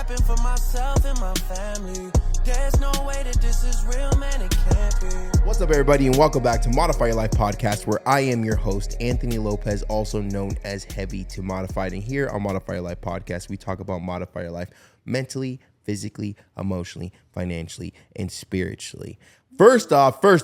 trapping for myself and my family. There's no way that this is real, man, it can't be. What's up, everybody, and welcome back to Modify Your Life Podcast, where I am your host, Anthony Lopez, also known as Heavy to Modified. And here on Modify Your Life Podcast, we talk about modify your life mentally, physically, emotionally, financially, and spiritually. First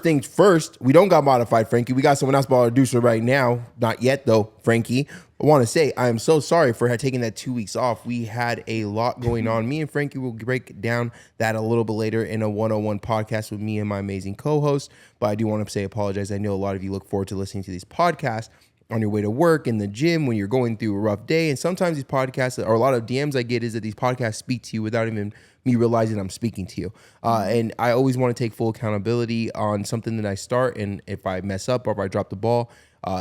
things first, we don't got modified, Frankie. We got someone else about to do so right now. Not yet, though, Frankie. I want to say I am so sorry for taking that 2 weeks off. We had a lot going on. Me and Frankie will break down that a little bit later in a one-on-one podcast with me and my amazing co-host. But I do want to say apologize. I know a lot of you look forward to listening to these podcasts on your way to work, in the gym, when you're going through a rough day. And sometimes these podcasts, or a lot of DMs I get, is that these podcasts speak to you without even me realizing I'm speaking to you. And I always want to take full accountability on something that I start. And if I mess up or if I drop the ball,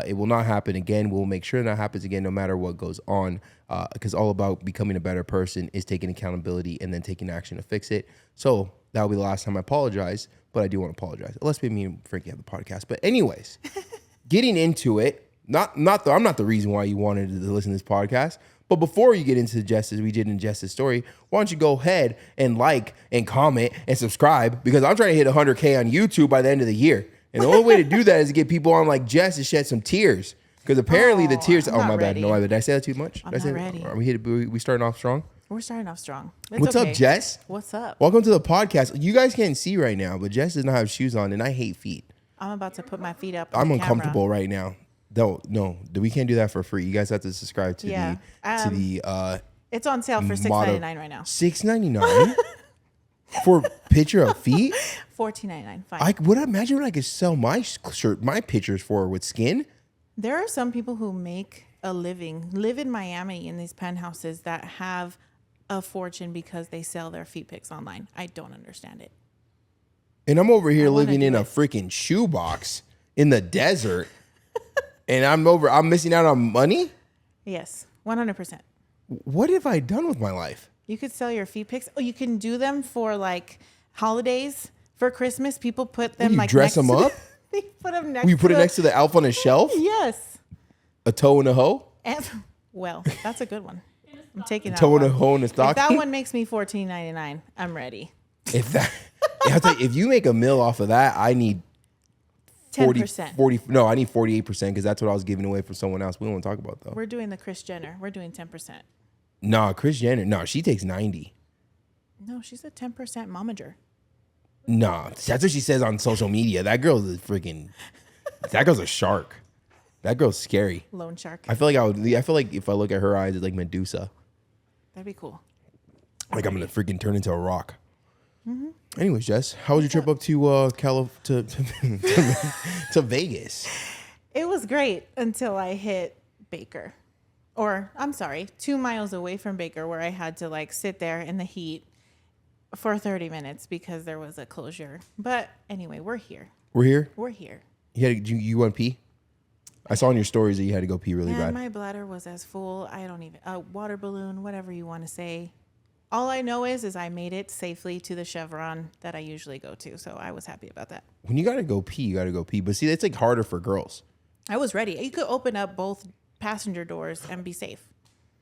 it will not happen again. We'll make sure that happens again no matter what goes on, because all about becoming a better person is taking accountability and then taking action to fix it. So that will be the last time I apologize, but I do want to apologize. Unless me and Frankie have the podcast. But anyways, getting into it, I'm not the reason why you wanted to listen to this podcast. But before you get into Jess's, we did in Jess's story, why don't you go ahead and like and comment and subscribe, because I'm trying to hit 100K on YouTube by the end of the year. And the only way to do that is to get people on like Jess to shed some tears. Because apparently the tears... Oh, my bad. No, my bad. Did I say that too much? I'm not ready. Are we starting off strong? We're starting off strong. What's up, Jess? What's up? Welcome to the podcast. You guys can't see right now, but Jess does not have shoes on, and I hate feet. I'm about to put my feet up. I'm uncomfortable right now. No, we can't do that for free. You guys have to subscribe to the It's on sale for $6.99 right now. $6.99 for a picture of feet? $14.99. Fine. I would imagine what I could sell my shirt, my pictures for with skin. There are some people who make a living, live in Miami in these penthouses that have a fortune because they sell their feet pics online. I don't understand it. And I'm over here living in a freaking shoebox in the desert. And I'm missing out on money? Yes, 100%. What have I done with my life? You could sell your feet pics. Oh, you can do them for like holidays, for Christmas. People put them like dress them up? They put them next. You put it next to the elf on a shelf? Yes. A toe and a hoe? Well, that's a good one. I'm taking that toe one. and a hoe in a stocking? If that one makes me $14.99, I'm ready. If you make a meal off of that, I need 10%. No, I need 48% because that's what I was giving away from someone else. We don't want to talk about though. We're doing the Kris Jenner. We're doing 10%. Nah, Kris Jenner. No, she takes 90. No, she's a 10% momager. Nah, that's what she says on social media. That girl's a shark. That girl's scary. Lone shark. I feel like if I look at her eyes, it's like Medusa. That'd be cool. Like I'm gonna freaking turn into a rock. Mm-hmm. Anyways, Jess, how was your trip up to to Vegas? It was great until I hit Baker. Or, I'm sorry, 2 miles away from Baker, where I had to like sit there in the heat for 30 minutes because there was a closure. But anyway, we're here. We're here? We're here. You want to pee? I saw in your stories that you had to go pee really bad. My bladder was as full. I don't even... water balloon, whatever you want to say. All I know is I made it safely to the Chevron that I usually go to. So I was happy about that. When you got to go pee, you got to go pee. But see, that's like harder for girls. I was ready. You could open up both passenger doors and be safe.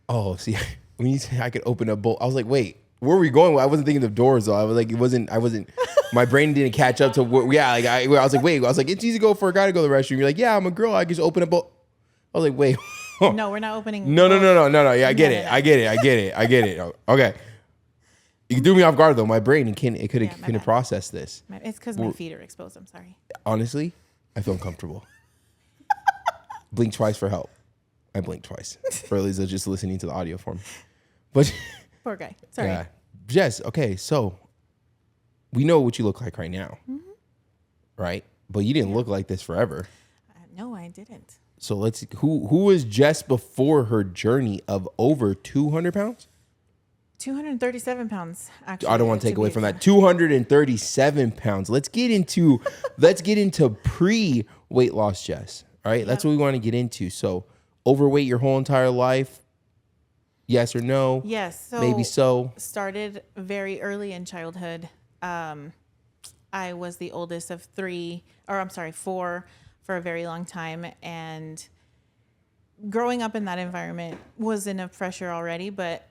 Oh, see, when you say I could open up both, I was like, wait, where are we going? I wasn't thinking of doors though. I was like, I wasn't, my brain didn't catch up to what, yeah. Like I was like, wait, it's easy to go for a guy to go to the restroom. You're like, yeah, I'm a girl. I can just open up both. I was like, wait. No, we're not opening. No. Yeah, I get it. Okay. You threw me off guard though. My brain couldn't process this. It's because my feet are exposed. I'm sorry. Honestly, I feel uncomfortable. Blink twice for help. I blinked twice for Lisa just listening to the audio form. But poor guy. Sorry. Yeah. Jess, okay, so we know what you look like right now. Mm-hmm. Right? But you didn't look like this forever. No, I didn't. So let's see. Who was Jess before her journey of over 200 pounds? 237 pounds, actually. I don't want to take away from that. 237 pounds. Let's get into pre-weight loss, Jess. All right? Yep. That's what we want to get into. So overweight your whole entire life? Yes or no? Yes. So maybe so. Started very early in childhood. I was the oldest of four for a very long time. And growing up in that environment was enough pressure already, but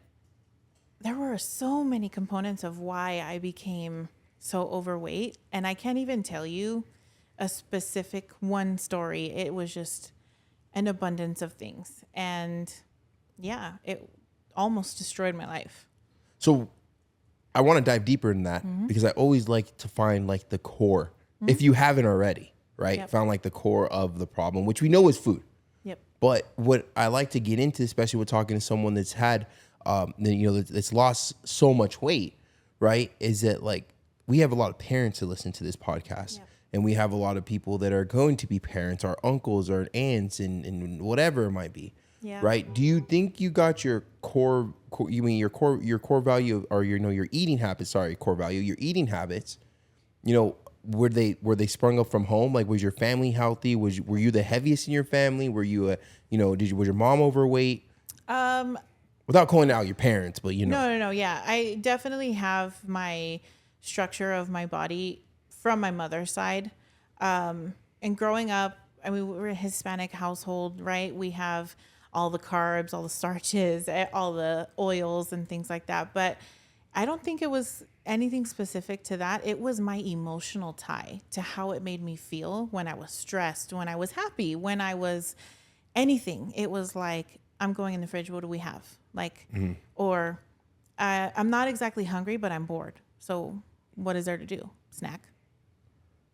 there were so many components of why I became so overweight. And I can't even tell you a specific one story. It was just an abundance of things. And yeah, it almost destroyed my life. So I want to dive deeper in that because I always like to find like the core, if you haven't already, right? Yep. Found like the core of the problem, which we know is food. Yep. But what I like to get into, especially with talking to someone that's had, that's lost so much weight, right? Is that like we have a lot of parents that listen to this podcast, Yep. and we have a lot of people that are going to be parents, our uncles or aunts, and whatever it might be, Yeah. right? Do you think you got your core? You mean your core value, or your eating habits? Sorry, core value. Your eating habits. Were they sprung up from home? Like, was your family healthy? Were you the heaviest in your family? Were you was your mom overweight? Without calling out your parents, but No. Yeah. I definitely have my structure of my body from my mother's side. And growing up, I mean, we're a Hispanic household, right? We have all the carbs, all the starches, all the oils and things like that. But I don't think it was anything specific to that. It was my emotional tie to how it made me feel when I was stressed, when I was happy, when I was anything. It was like, I'm going in the fridge. What do we have? Like, or I'm not exactly hungry, but I'm bored. So what is there to do? Snack.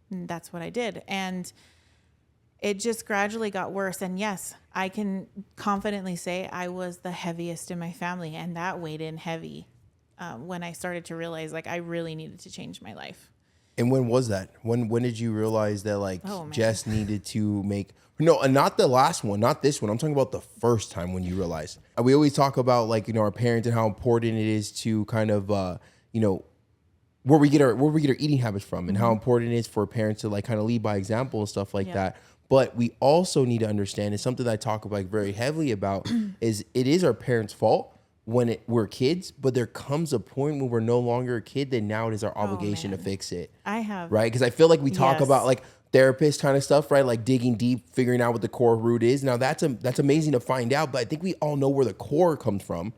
And that's what I did. And it just gradually got worse. And yes, I can confidently say I was the heaviest in my family, and that weighed in heavy when I started to realize like I really needed to change my life. And when was that? When did you realize that like Oh, man. Jess needed to make and not the last one, not this one. I'm talking about the first time when you realized. We always talk about like our parents and how important it is to kind of where we get our eating habits from, and how important it is for parents to like kind of lead by example and stuff like Yeah. that. But we also need to understand, it's something that I talk about very heavily about, is it is our parents' fault when we're kids, but there comes a point when we're no longer a kid that now it is our obligation to man. fix it. I have. Right? Because I feel like we talk Yes. about like therapist kind of stuff, right? Like digging deep, figuring out what the core root is. Now that's amazing to find out, but I think we all know where the core comes from.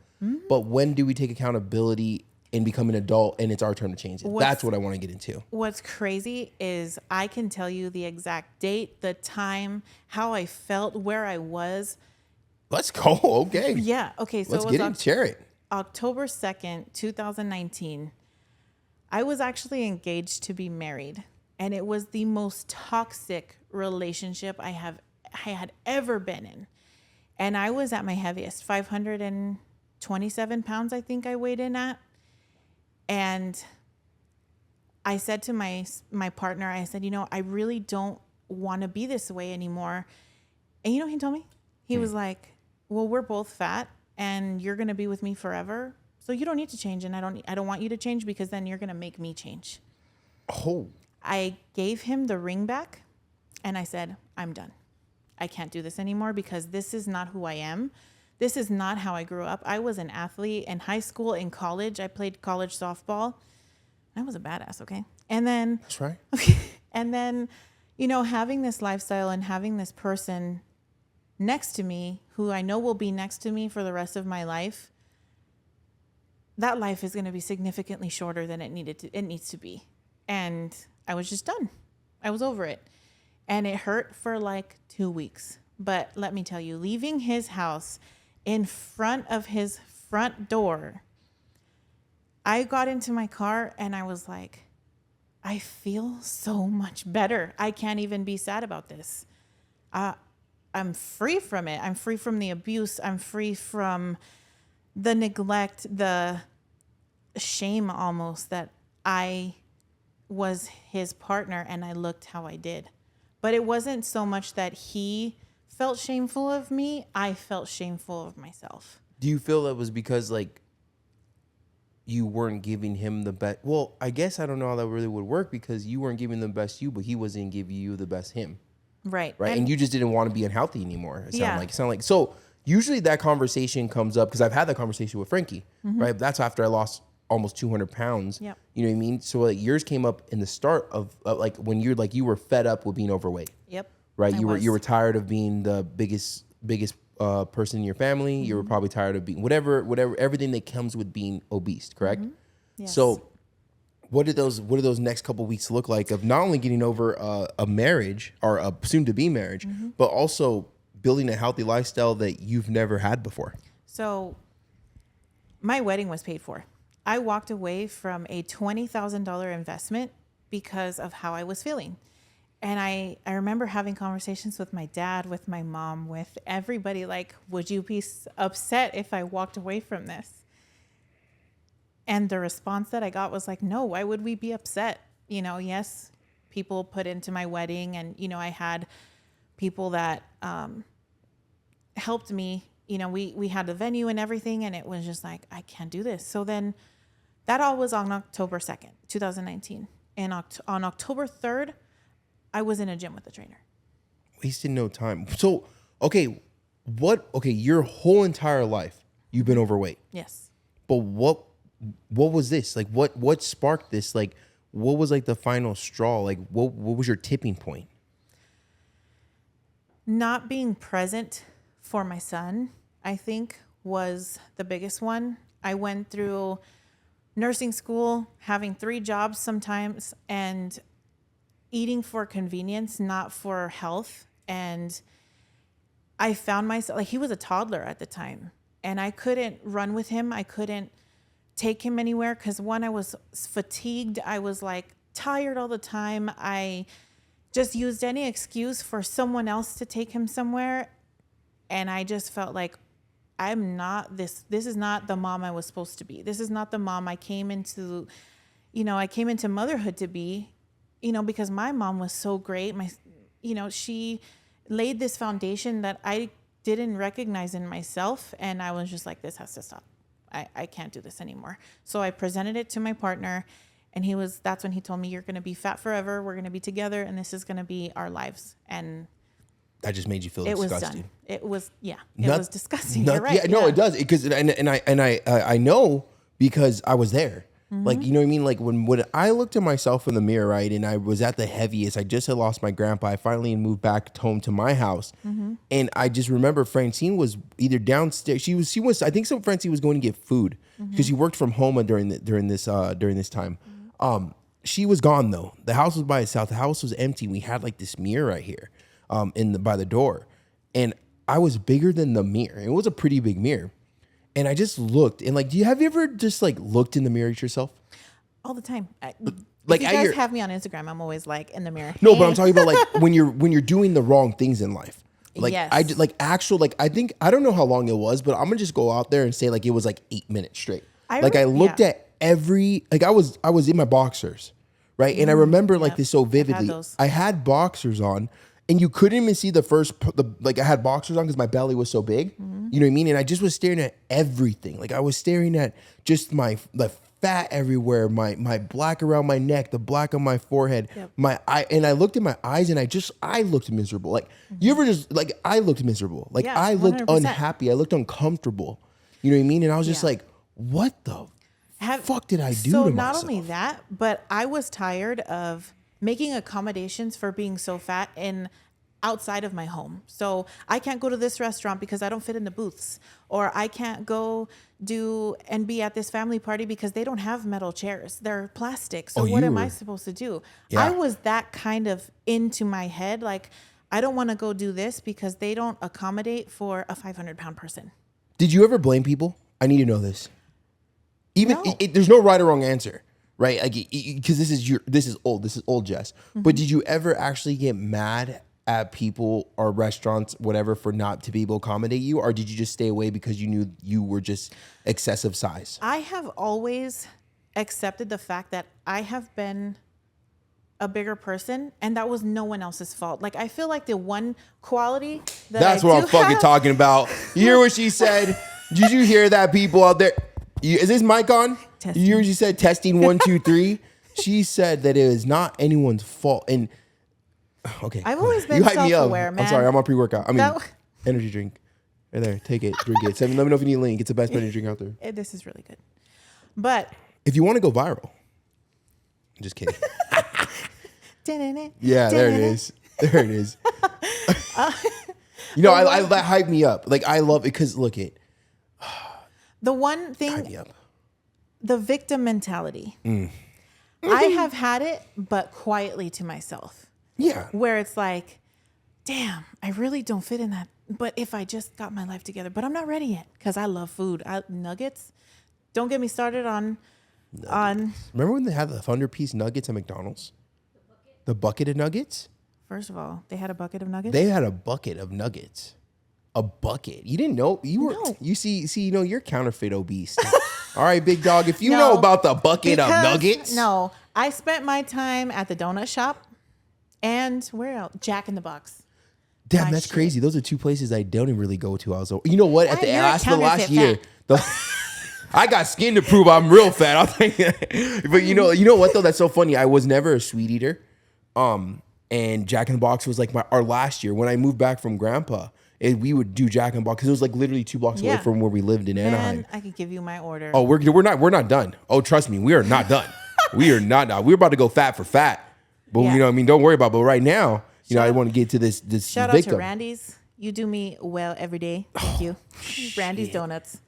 But when do we take accountability and become an adult and it's our turn to change it? That's what I want to get into. What's crazy is I can tell you the exact date, the time, how I felt, where I was. Let's go. Okay. Yeah. Okay. So Let's it get was it. Share it. October 2nd, 2019. I was actually engaged to be married, and it was the most toxic relationship I had ever been in. And I was at my heaviest, 527 pounds, I think I weighed in at. And I said to my partner, I said, I really don't want to be this way anymore. And he told me? He was like, well, we're both fat and you're going to be with me forever. So you don't need to change. And I don't want you to change, because then you're going to make me change. Oh, I gave him the ring back and I said, I'm done. I can't do this anymore, because this is not who I am. This is not how I grew up. I was an athlete in high school, in college. I played college softball. I was a badass, okay? And then, that's right. and then, having this lifestyle and having this person next to me who I know will be next to me for the rest of my life, that life is going to be significantly shorter than it needs to be. And I was just done. I was over it. And it hurt for like 2 weeks. But let me tell you, leaving his house in front of his front door, I got into my car and I was like, I feel so much better. I can't even be sad about this. I'm free from it. I'm free from the abuse. I'm free from the neglect, the shame almost that I was his partner and I looked how I did. But it wasn't so much that he felt shameful of me. I felt shameful of myself. Do you feel that was because like you weren't giving him the best? Well, I guess I don't know how that really would work, because you weren't giving the best you, but he wasn't giving you the best him. Right. Right. And you just didn't want to be unhealthy anymore. It Yeah. sounded like. So usually that conversation comes up, because I've had that conversation with Frankie, right? That's after I lost almost 200 pounds. Yep. You know what I mean? So like yours came up in the start of like when you were fed up with being overweight, Yep. right? I You was. were tired of being the biggest person in your family. You were probably tired of being whatever, everything that comes with being obese, correct? Yes. So what did those next couple weeks look like of not only getting over a marriage or a soon to be marriage, but also building a healthy lifestyle that you've never had before? So my wedding was paid for. I walked away from a $20,000 investment because of how I was feeling. And I remember having conversations with my dad, with my mom, with everybody, like, would you be upset if I walked away from this? And the response that I got was like, no, why would we be upset? You know, yes, people put into my wedding, and, you know, I had people that helped me. You know, we had the venue and everything, and it was just like, I can't do this. So then that all was on October 2nd, 2019. And on October 3rd, I was in a gym with a trainer. Wasting no time. So, okay, your whole entire life you've been overweight. Yes. But what was this? Like what sparked this? Like what was like the final straw? Like what was your tipping point? Not being present for my son, I think, was the biggest one. I went through nursing school, having 3 jobs sometimes, and eating for convenience, not for health. And I found myself, like, he was a toddler at the time, and I couldn't run with him. I couldn't take him anywhere because, one, I was fatigued. I was like tired all the time. I just used any excuse for someone else to take him somewhere. And I just felt like, I'm not this is not the mom I was supposed to be. This is not the mom I came into motherhood to be. You know, because my mom was so great. She laid this foundation that I didn't recognize in myself. And I was just like, this has to stop. I can't do this anymore. So I presented it to my partner, and that's when he told me, you're going to be fat forever. We're going to be together, and this is going to be our lives. And that just made you feel it disgusting. Was done. It was disgusting. You're right. Yeah, no, it does. Because I know because I was there. Like, you know what I mean? Like when I looked at myself in the mirror, right, and I was at the heaviest, I just had lost my grandpa. I finally moved back home to my house. And I just remember Francine was either downstairs. She was, I think Francine was going to get food because she worked from home during this time. She was gone though. The house was by itself. The house was empty. We had like this mirror right here, by the door. And I was bigger than the mirror. It was a pretty big mirror. And I just looked, and like, have you ever just like looked in the mirror at yourself? All the time. Like, if you guys have me on Instagram, I'm always like in the mirror. No, but I'm talking about like when you're doing the wrong things in life. Like yes. I don't know how long it was, but I'm gonna just go out there and say like it was like 8 minutes straight. I looked at every, like I was in my boxers, right? And I remember like this so vividly. I had boxers on. And you couldn't even see I had boxers on because my belly was so big. You know what I mean? And I just was staring at everything. Like I was staring at just the fat everywhere, my black around my neck, the black on my forehead, my eye. And I looked in my eyes, and I looked miserable. Like you ever just like, I looked miserable. Like I looked 100%. Unhappy. I looked uncomfortable. You know what I mean? And I was just like, what the fuck did I do to myself? So not only that, but I was tired of making accommodations for being so fat outside of my home. So I can't go to this restaurant because I don't fit in the booths, or I can't go do and be at this family party because they don't have metal chairs. They're plastic. So what am I supposed to do? Yeah. I was that kind of into my head. Like, I don't want to go do this because they don't accommodate for a 500-pound person. Did you ever blame people? I need to know this. No. There's no right or wrong answer. Right, like because this is old Jess. But did you ever actually get mad at people or restaurants, whatever, for not to be able to accommodate you, or did you just stay away because you knew you were just excessive size? I have always accepted the fact that I have been a bigger person, and that was no one else's fault. Like, I feel like the one quality that's what I'm fucking talking about. You hear what she said? Did you hear that, people out there? Is this mic on? Testing. You hear what she said? Testing 1, 2, 3. She said that it is not anyone's fault. And okay, I've always been self-aware, man. I'm sorry, I'm on pre-workout. Energy drink. Right there, take it, drink it. Let me know if you need a link. It's the best energy drink out there. This is really good. But if you want to go viral, I'm just kidding. Yeah, there it is. There it is. You know, that hyped me up. Like, I love it because look it. The one Hype thing, me up. the victim mentality. Mm. I have had it, but quietly to myself. Yeah. Where it's like, damn, I really don't fit in that. But if I just got my life together, but I'm not ready yet because I love food. Nuggets. Don't get me started on. Remember when they had the Thunder Piece nuggets at McDonald's? The bucket of nuggets? First of all, they had a bucket of nuggets. They had a bucket of nuggets. A bucket. You didn't know? You were. No. You see. You know, you're counterfeit obese. All right, big dog. If you know about the bucket of nuggets, no, I spent my time at the donut shop, and where else? Jack in the Box. damn, my that's shit. crazy. Those are two places I don't even really go to. I was. You know what? At the You're last counterfeit year, fat. I got skin to prove I'm real fat. I'll tell you. But you know what though? That's so funny. I was never a sweet eater. And Jack in the Box was like our last year when I moved back from Grandpa. We would do Jack in the Box because it was like literally 2 blocks away Yeah. from where we lived in Anaheim. And I could give you my order. Oh, we're not done. Oh, trust me, we are not done. We are not done. We're about to go fat for fat. But Yeah. you know what I mean? Don't worry about it. But right now, I want to get to this Shout victim. out to Randy's. You do me well every day. Thank you. Randy's Donuts.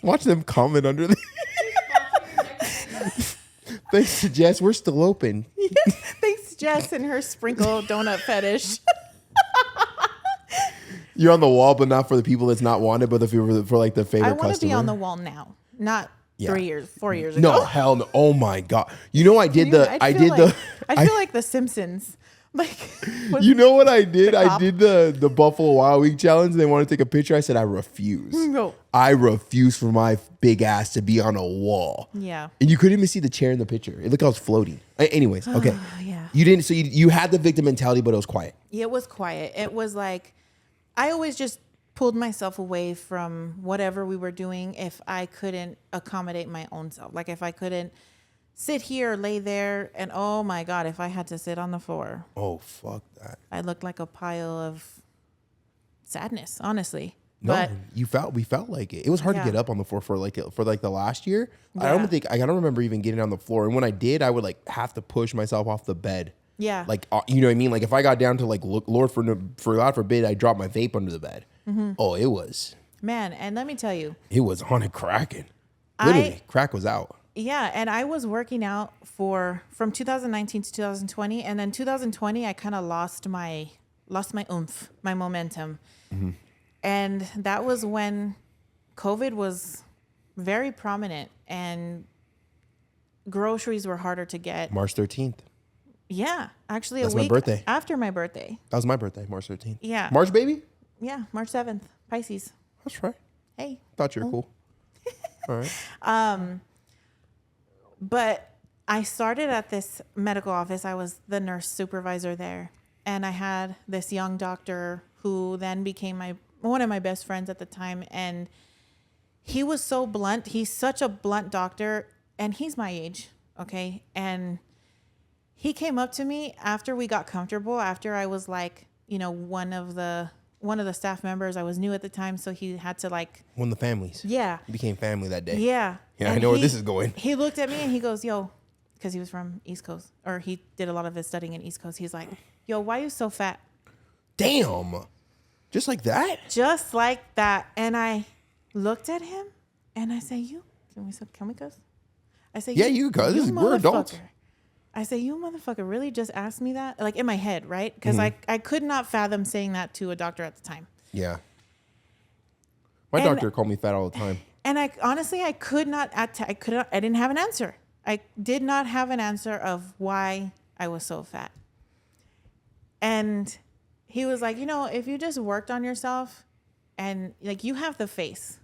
Watch them comment under the Thanks to Jess, we're still open. Thanks, Jess, and her sprinkle donut fetish. You're on the wall, but not for the people that's not wanted, but for like the favorite I want to customer. be on the wall now, not Yeah. 4 years ago. No, hell no. Oh my god. You know I did I feel like the Simpsons. Like, You know what I did? The I cop? did the Buffalo Wild Week challenge. They want to take a picture. I said I refuse. No. I refuse for my big ass to be on a wall. Yeah. And you couldn't even see the chair in the picture. It looked like I was floating. Anyways, okay. Yeah. You didn't. So you had the victim mentality, but it was quiet. It was quiet. It was like, I always just pulled myself away from whatever we were doing if I couldn't accommodate my own self. Like if I couldn't sit here or lay there, and oh my God, if I had to sit on the floor, Oh fuck that. I looked like a pile of sadness, honestly. No, But we felt like it. It was hard to Yeah. get up on the floor for the last year. I Yeah. don't remember even getting on the floor. And when I did, I would like have to push myself off the bed. yeah, Like you know what I mean? Like if I got down to like Lord for God forbid, I dropped my vape under the bed. Mm-hmm. Oh, it was man. And let me tell you, on it cracking. Literally, crack was out. yeah, and I was working out from 2019 to 2020, and then 2020 I kind of lost my oomph, my momentum. And that was when COVID was very prominent and groceries were harder to get. March 13th. Yeah, actually That's a my week birthday. after my birthday. That was my birthday, March 13th. Yeah. March baby? Yeah, March 7th, Pisces. That's right. Hey. Thought you were cool. All right. But I started at this medical office. I was the nurse supervisor there. And I had this young doctor who then became one of my best friends at the time. And he was so blunt. He's such a blunt doctor. And he's my age. Okay. And he came up to me after we got comfortable, after I was like, one of the staff members. I was new at the time. So he had to like, One of the families. yeah. You became family that day. Yeah. Yeah, I And know where this is going. He looked at me and he goes, yo, because he was from East Coast, or he did a lot of his studying in East Coast. He's like, yo, why you so fat? Damn. Just like that? Just like that. And I looked at him and I say, can we cuss? I say, Yeah, you cuss. We're adults. motherfucker. I say, you motherfucker really just asked me that? Like in my head, right? Because Mm-hmm. I could not fathom saying that to a doctor at the time. Yeah. My And- doctor called me fat all the time. And I didn't have an answer. I did not have an answer of why I was so fat. And he was like, if you just worked on yourself and like you have the face,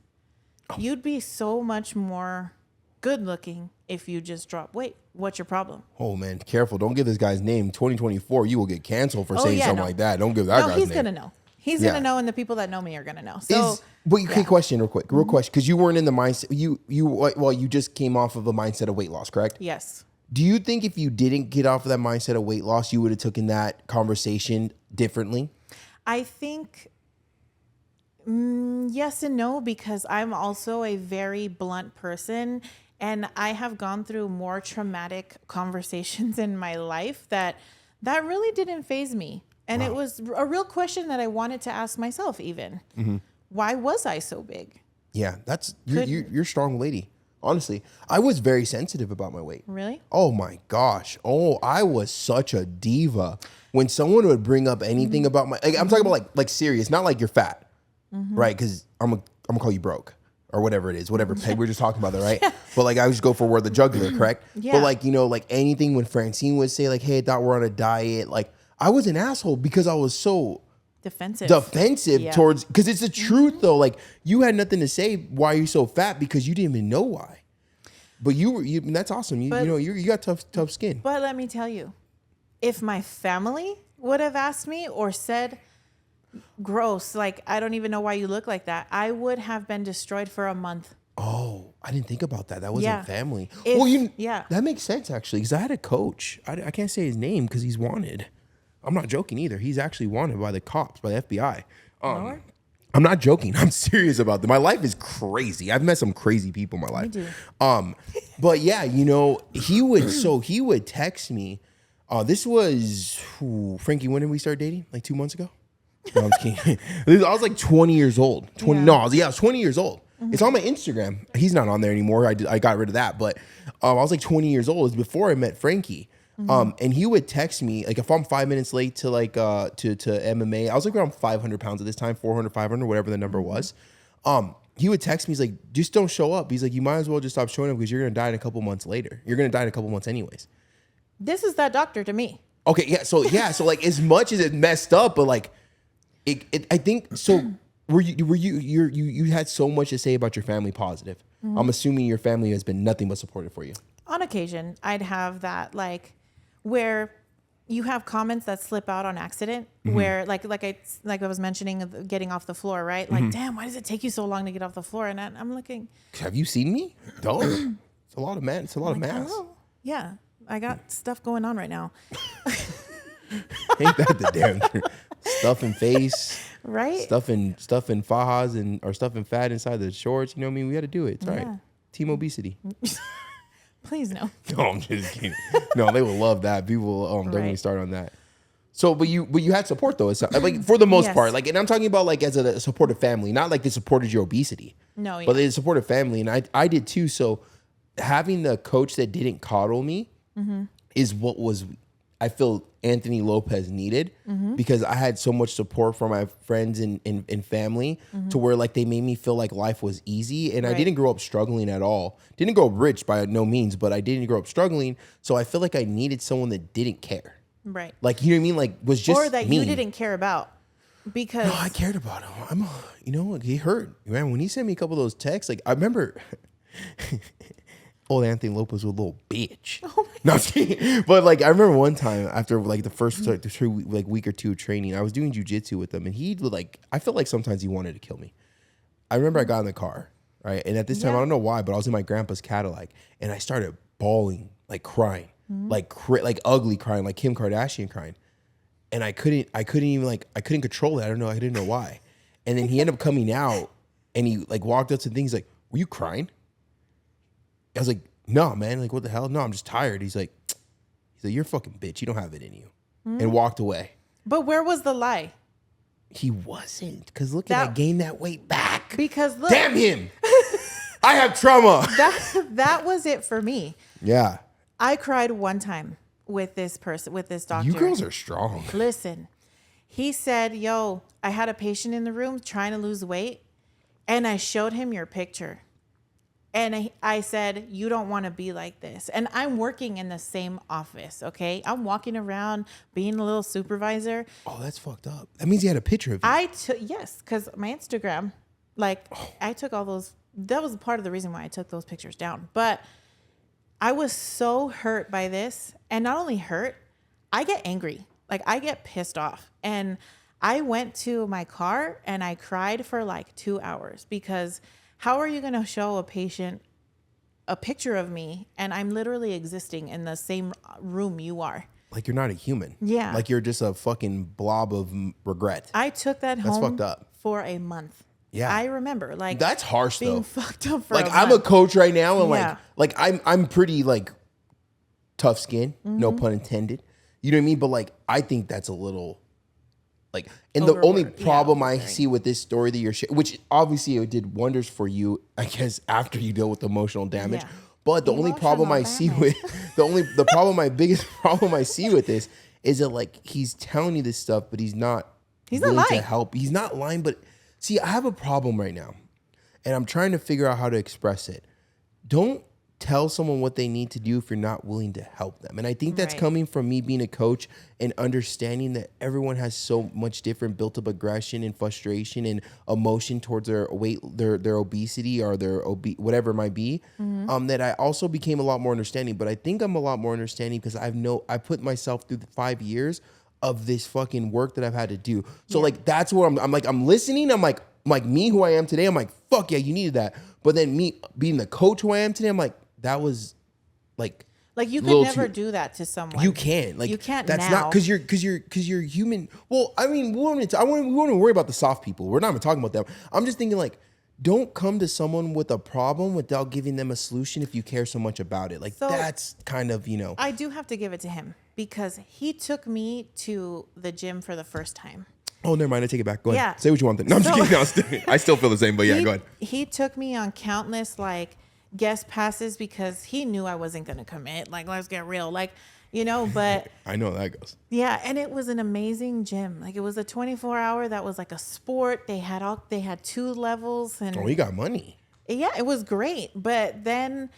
you'd be so much more good looking if you just drop weight. What's your problem? Oh man, careful! Don't give this guy's name. 2024, you will get canceled for saying something no. like that. Don't give that guy's name. He's gonna know. He's Yeah. gonna know, and the people that know me are gonna know. So, Quick question, real question, because you weren't in the mindset. You just came off of a mindset of weight loss, correct? yes. Do you think if you didn't get off of that mindset of weight loss, you would have taken that conversation differently? I think yes and no, because I'm also a very blunt person and I have gone through more traumatic conversations in my life that really didn't faze me. And it was a real question that I wanted to ask myself even. Why was I so big? Yeah, you're a strong lady. Honestly, I was very sensitive about my weight. Really? Oh my gosh. Oh, I was such a diva. When someone would bring up anything about my, like, I'm talking about like serious, not like you're fat, right? Because I'm gonna call you broke or whatever it is, whatever peg. We're just talking about that, right? But like I would just go for word the jugular, correct? Yeah. But like, you know, like anything when Francine would say like, hey, I thought we're on a diet, like I was an asshole because I was so defensive Yeah. towards, because it's the truth though. Like you had nothing to say why you're so fat because you didn't even know why. But and that's awesome. You know, you got tough skin. But let me tell you, if my family would have asked me or said, gross, like, I don't even know why you look like that, I would have been destroyed for a month. Oh, I didn't think about that. That wasn't Yeah. family. Yeah. That makes sense actually, because I had a coach. I can't say his name because he's wanted. I'm not joking either. He's actually wanted by the cops, by the FBI. I'm not joking. I'm serious about that. My life is crazy. I've met some crazy people in my life. Me too. But yeah, you know, he would text me. This was Frankie. When did we start dating? Like 2 months ago. No, I'm just kidding. I was like 20 years old. I was 20 years old. It's on my Instagram. He's not on there anymore. I got rid of that. But I was like 20 years old. It was before I met Frankie. And he would text me, like if I'm 5 minutes late to like to MMA, I was like around 500 pounds at this time, 400, 500, whatever the number was. He would text me, he's like, just don't show up. He's like, you might as well just stop showing up because you're gonna die in a couple months later. You're gonna die in a couple months anyways. This is that doctor to me. Okay, yeah, so like as much as it messed up, but like I think so. You had so much to say about your family positive. I'm assuming your family has been nothing but supportive for you. On occasion, I'd have that, like, where you have comments that slip out on accident, where like I was mentioning of getting off the floor, right? Like, damn, why does it take you so long to get off the floor? And I'm looking. Have you seen me? No, it's a lot of man. It's a lot of mass. Oh, yeah, I got stuff going on right now. Ain't that the damn truth? Stuff in face, right? Stuff in fajas or stuff in fat inside the shorts. You know what I mean? We got to do it. It's right. Team obesity. Please no. No, I'm just kidding. No, they will love that. People will definitely start on that. So, but you had support though. It's like for the most part, like, and I'm talking about like as a supportive family, not like they supported your obesity. No, but they supported family, and I did too. So, having the coach that didn't coddle me is what was, I feel, Anthony Lopez needed, because I had so much support from my friends and family to where like they made me feel like life was easy, and I didn't grow up struggling at all. Didn't grow up rich by no means, but I didn't grow up struggling. So I feel like I needed someone that didn't care. Right. Like, you know what I mean? Like was just or that me. you didn't care about, because No, I cared about him. You know, he hurt, man. When he sent me a couple of those texts, like I remember. Old Anthony Lopez was a little bitch. Oh no, I'm kidding. But like I remember one time after like the first week or two of training, I was doing jujitsu with him, and he would like, I felt like sometimes he wanted to kill me. I remember I got in the car, right, and at this time I don't know why, but I was in my grandpa's Cadillac, and I started bawling, like crying, like ugly crying, like Kim Kardashian crying, and I couldn't even like I couldn't control it. I didn't know why, and then he ended up coming out, and he like walked up to things like, "Were you crying?" I was like, no, man. Like, what the hell? No, I'm just tired. He's like, you're a fucking bitch. You don't have it in you. And walked away. But where was the lie? He wasn't. Because look, I gained that weight back. Because look. Damn him. I have trauma. That was it for me. Yeah. I cried one time with this person, with this doctor. You girls are strong. Listen, he said, yo, I had a patient in the room trying to lose weight, and I showed him your picture. And I said, you don't want to be like this. And I'm working in the same office, okay? I'm walking around being a little supervisor. Oh, that's fucked up. That means he had a picture of you. Yes, because my Instagram, I took all those. That was part of the reason why I took those pictures down. But I was so hurt by this. And not only hurt, I get angry. Like, I get pissed off. And I went to my car and I cried for like 2 hours, because how are you going to show a patient a picture of me and I'm literally existing in the same room you are? Like you're not a human. Yeah. Like you're just a fucking blob of regret. I took that home fucked up. For a month. Yeah. I remember like that's harsh being though. Fucked up for like a I'm month. a coach right now, and Yeah. like I'm pretty like tough skin, no pun intended. You know what I mean? But like I think that's a little Like, and the only Overwork. Yeah, problem I overbearing. see with this story that you're sharing, which obviously it did wonders for you, I guess, after you deal with emotional damage. Yeah. But the only problem I see with the biggest problem I see with this is that like he's telling you this stuff, but he's not willing to lying. help. He's not lying, but see, I have a problem right now, and I'm trying to figure out how to express it. Don't tell someone what they need to do if you're not willing to help them. And I think that's Right. coming from me being a coach and understanding that everyone has so much different built up aggression and frustration and emotion towards their weight, their obesity or their whatever it might be. That I also became a lot more understanding. But I think I'm a lot more understanding because I put myself through the 5 years of this fucking work that I've had to do. So like that's where I'm listening. I'm like me who I am today. I'm like, fuck yeah, you needed that. But then me being the coach who I am today, I'm like, that was like Like you little could never too- do that to someone. you can't. Like you can't that's now. not because you're human. Well, I mean, we won't worry about the soft people. We're not even talking about them. I'm just thinking like, don't come to someone with a problem without giving them a solution if you care so much about it. Like So- that's kind of, I do have to give it to him because he took me to the gym for the first time. Oh, never mind. I take it back. Go ahead. Yeah. Say what you want then. No, I'm just So- kidding. No, I'm just kidding. I still feel the same, but yeah, go ahead. He took me on countless like guest passes because he knew I wasn't going to commit. Like, let's get real. Like, but I know how that goes. yeah. And it was an amazing gym. Like it was a 24-hour that was like a sport. They had 2 levels and Oh, he got money. yeah, it was great. But then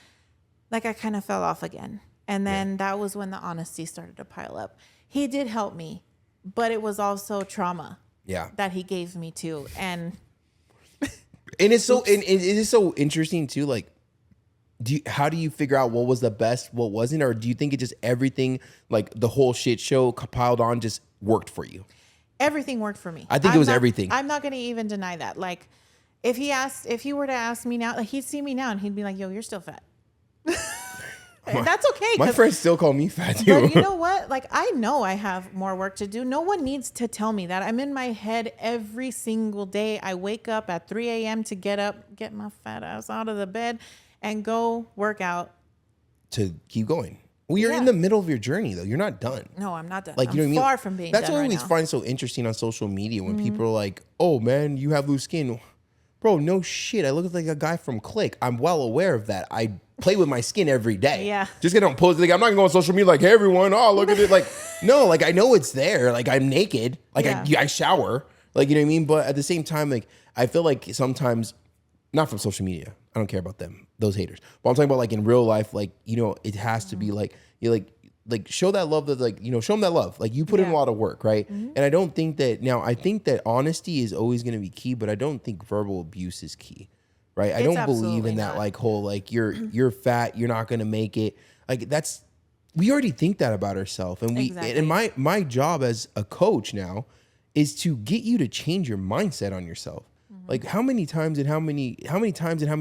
like I kind of fell off again. And then that was when the honesty started to pile up. He did help me, but it was also trauma Yeah. that he gave me too. And And it's so and it is so interesting too. Like, how do you figure out what was the best, what wasn't, or do you think it just everything, like the whole shit show compiled on, just worked for you? everything worked for me. I think it was everything. I'm not going to even deny that. Like, if he were to ask me now, like he'd see me now and he'd be like, "Yo, you're still fat." And that's okay. My 'cause- friends still call me fat too. But you know what? Like, I know I have more work to do. No one needs to tell me that. I'm in my head every single day. I wake up at 3 a.m. to get my fat ass out of the bed and go work out. To keep going. Well, you're in Yeah. the middle of your journey though. You're not done. No, I'm not done. Like, I'm you know what I mean? far from being That's done what I right always now. find so interesting on social media when people are like, "Oh man, you have loose skin." Bro, no shit. I look like a guy from Click. I'm well aware of that. I play with my skin every day. Yeah. Just get on post. Like, I'm not gonna go on social media like, "Hey everyone, oh look at it." Like, no, like I know it's there. Like I'm naked. Like Yeah. I shower. Like, you know what I mean? But at the same time, like I feel like sometimes, not from social media. I don't care about them, those haters. But I'm talking about like in real life, like, it has to be like, you like show that love that show them that love. Like you put in a Yeah. lot of work, right? And I don't think that I think that honesty is always going to be key, but I don't think verbal abuse is key, right? I It's don't believe absolutely in that not. like whole, like you're fat, you're not going to make it. Like we already think that about ourselves. And Exactly. and my job as a coach now is to get you to change your mindset on yourself. Like how many times and how many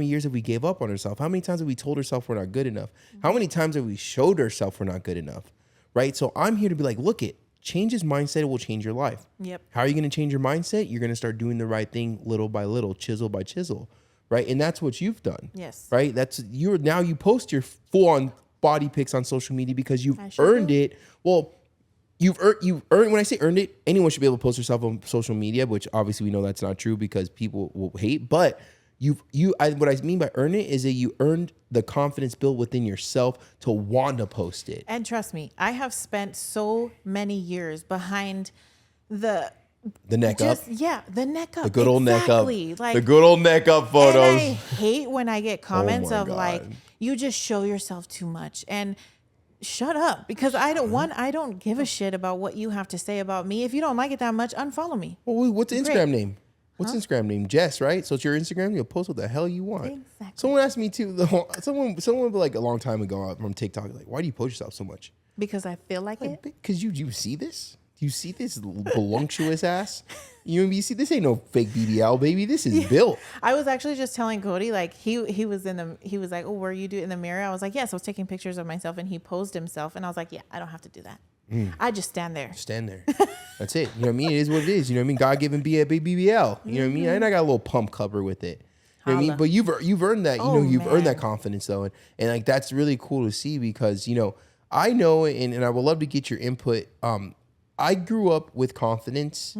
years have we gave up on ourselves? How many times have we told ourselves we're not good enough? How many times have we showed ourselves we're not good enough? Right? So I'm here to be like, look change his mindset, it will change your life. Yep. How are you going to change your mindset? You're going to start doing the right thing little by little, chisel by chisel. Right? And that's what you've done. Yes. Right? You post your full on body pics on social media because you've I sure earned do. it. Well, you've earned, when I say earned it, anyone should be able to post yourself on social media, which obviously we know that's not true because people will hate, but what I mean by earn it is that you earned the confidence built within yourself to want to post it. And trust me, I have spent so many years behind the The neck up, the neck up. the good old neck up, Exactly. Like, the good old neck up and photos. I hate when I get comments my of like, God. you just show yourself too much. And shut up, because I don't give a shit about what you have to say about me. If you don't like it that much, unfollow me. Well, what's the Great. Instagram name? What's Instagram name? Jess, right? So it's your Instagram. You'll post what the hell you want. Exactly. Someone asked me too. Someone like a long time ago from TikTok, like, why do you post yourself so much? Because I feel like it. Because you see this? You see this voluptuous ass? You see this ain't no fake BBL, baby. This is built. I was actually just telling Cody, like he was like, oh, were you doing in the mirror? I was like, yes, I was taking pictures of myself, and he posed himself, and I was like, yeah, I don't have to do that. I just stand there. Stand there. That's it. You know what I mean? It is what it is. You know what I mean? God given BBL. You know what I mean? And I got a little pump cover with it. You know what I mean? Holla. But you've earned that. Oh, You've earned that man. confidence though, and like that's really cool to see because I know and I would love to get your input. I grew up with confidence,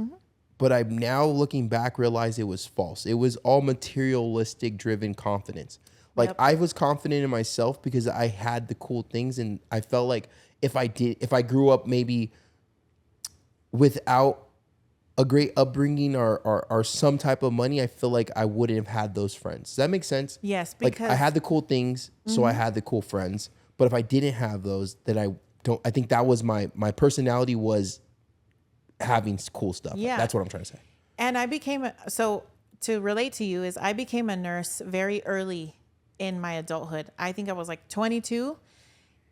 but I'm now looking back, realize it was false. It was all materialistic driven confidence. Like I was confident in myself because I had the cool things, and I felt like if I grew up maybe without a great upbringing or some type of money, I feel like I wouldn't have had those friends. Does that make sense? Yes, like because I had the cool things, so I had the cool friends. But if I didn't have those, then I think that was my personality was having cool stuff. Yeah. That's what I'm trying to say. And I became so to relate to you is I became a nurse very early in my adulthood. I think I was like 22,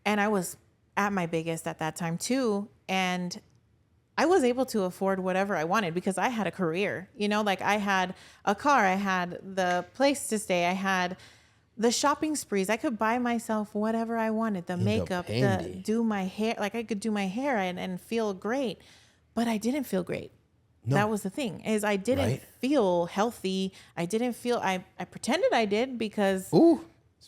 and I was at my biggest at that time too. And I was able to afford whatever I wanted because I had a career, like I had a car, I had the place to stay, I had the shopping sprees. I could buy myself whatever I wanted, the makeup, do my hair. Like I could do my hair and feel great, but I didn't feel great. No. That was the thing is I didn't feel healthy. I didn't feel, I pretended I did because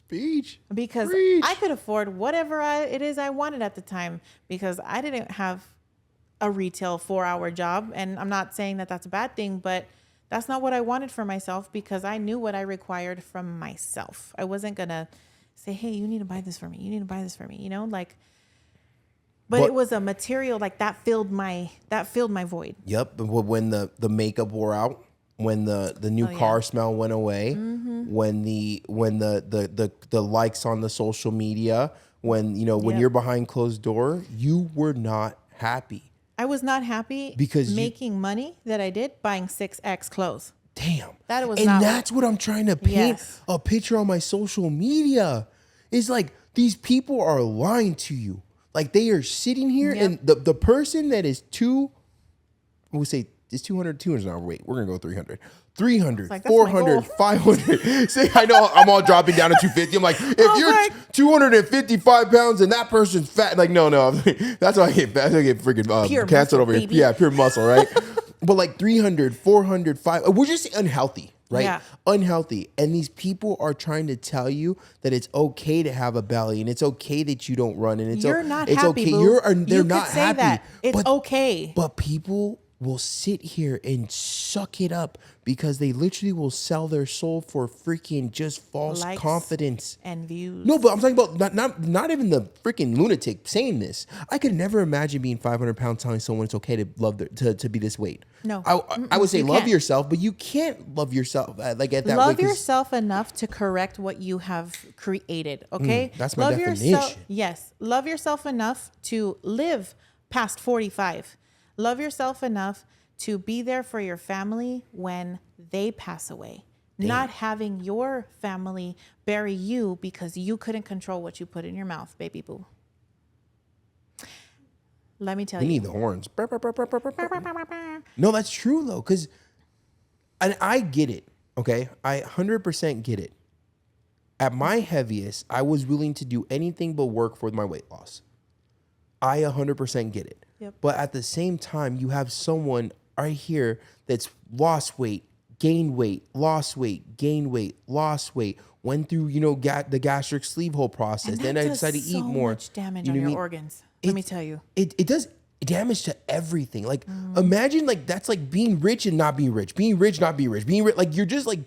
Preach. I could afford whatever it is I wanted at the time because I didn't have a retail 4-hour job. And I'm not saying that that's a bad thing, but that's not what I wanted for myself because I knew what I required from myself. I wasn't going to say, hey, you need to buy this for me. You need to buy this for me, but it was a material like that filled my void. Yep. But when the makeup wore out, when the new car smell went away, when the likes on the social media, when you're behind closed door, you were not happy. I was not happy because making money that I did buying 6X clothes. Damn. That's what I'm trying to paint a picture on my social media. It's like these people are lying to you. Like they are sitting here and the person that is we'll say it's 200 is not wait. We're going to go 300. 300, like, 400, 500. See, I know I'm all dropping down to 250. I'm like, if you're 255 pounds and that person's fat, like, no. That's why I get freaking canceled over here. Yeah, pure muscle, right? But like 300, 400, 500, we're just unhealthy, right? Yeah. Unhealthy. And these people are trying to tell you that it's okay to have a belly and it's okay that you don't run. And you're not it's happy, okay. Boo. They're not say happy. That. It's okay. But people will sit here and suck it up because they literally will sell their soul for freaking just false confidence and views. No, but I'm talking about not even the freaking lunatic saying this. I could never imagine being 500 pounds telling someone it's okay to love to be this weight. No, I would say love yourself, but you can't love yourself like at that way. Love yourself enough to correct what you have created. Okay, that's my definition. Love yourself enough to live past 45. Love yourself enough to be there for your family when they pass away. Damn. Not having your family bury you because you couldn't control what you put in your mouth, baby boo. Let me tell you. We need the horns. No, that's true though, because and I get it, okay? I 100% get it. At my heaviest, I was willing to do anything but work for my weight loss. I 100% get it. Yep. But at the same time, you have someone right here that's lost weight, gained weight, lost weight, gained weight, lost weight, went through, the gastric sleeve hole process. And then I decided to eat more. Much damage on your organs. Let me tell you. It does damage to everything. Like imagine like that's like being rich and not being rich, being rich, not being rich, being rich. Like you're just like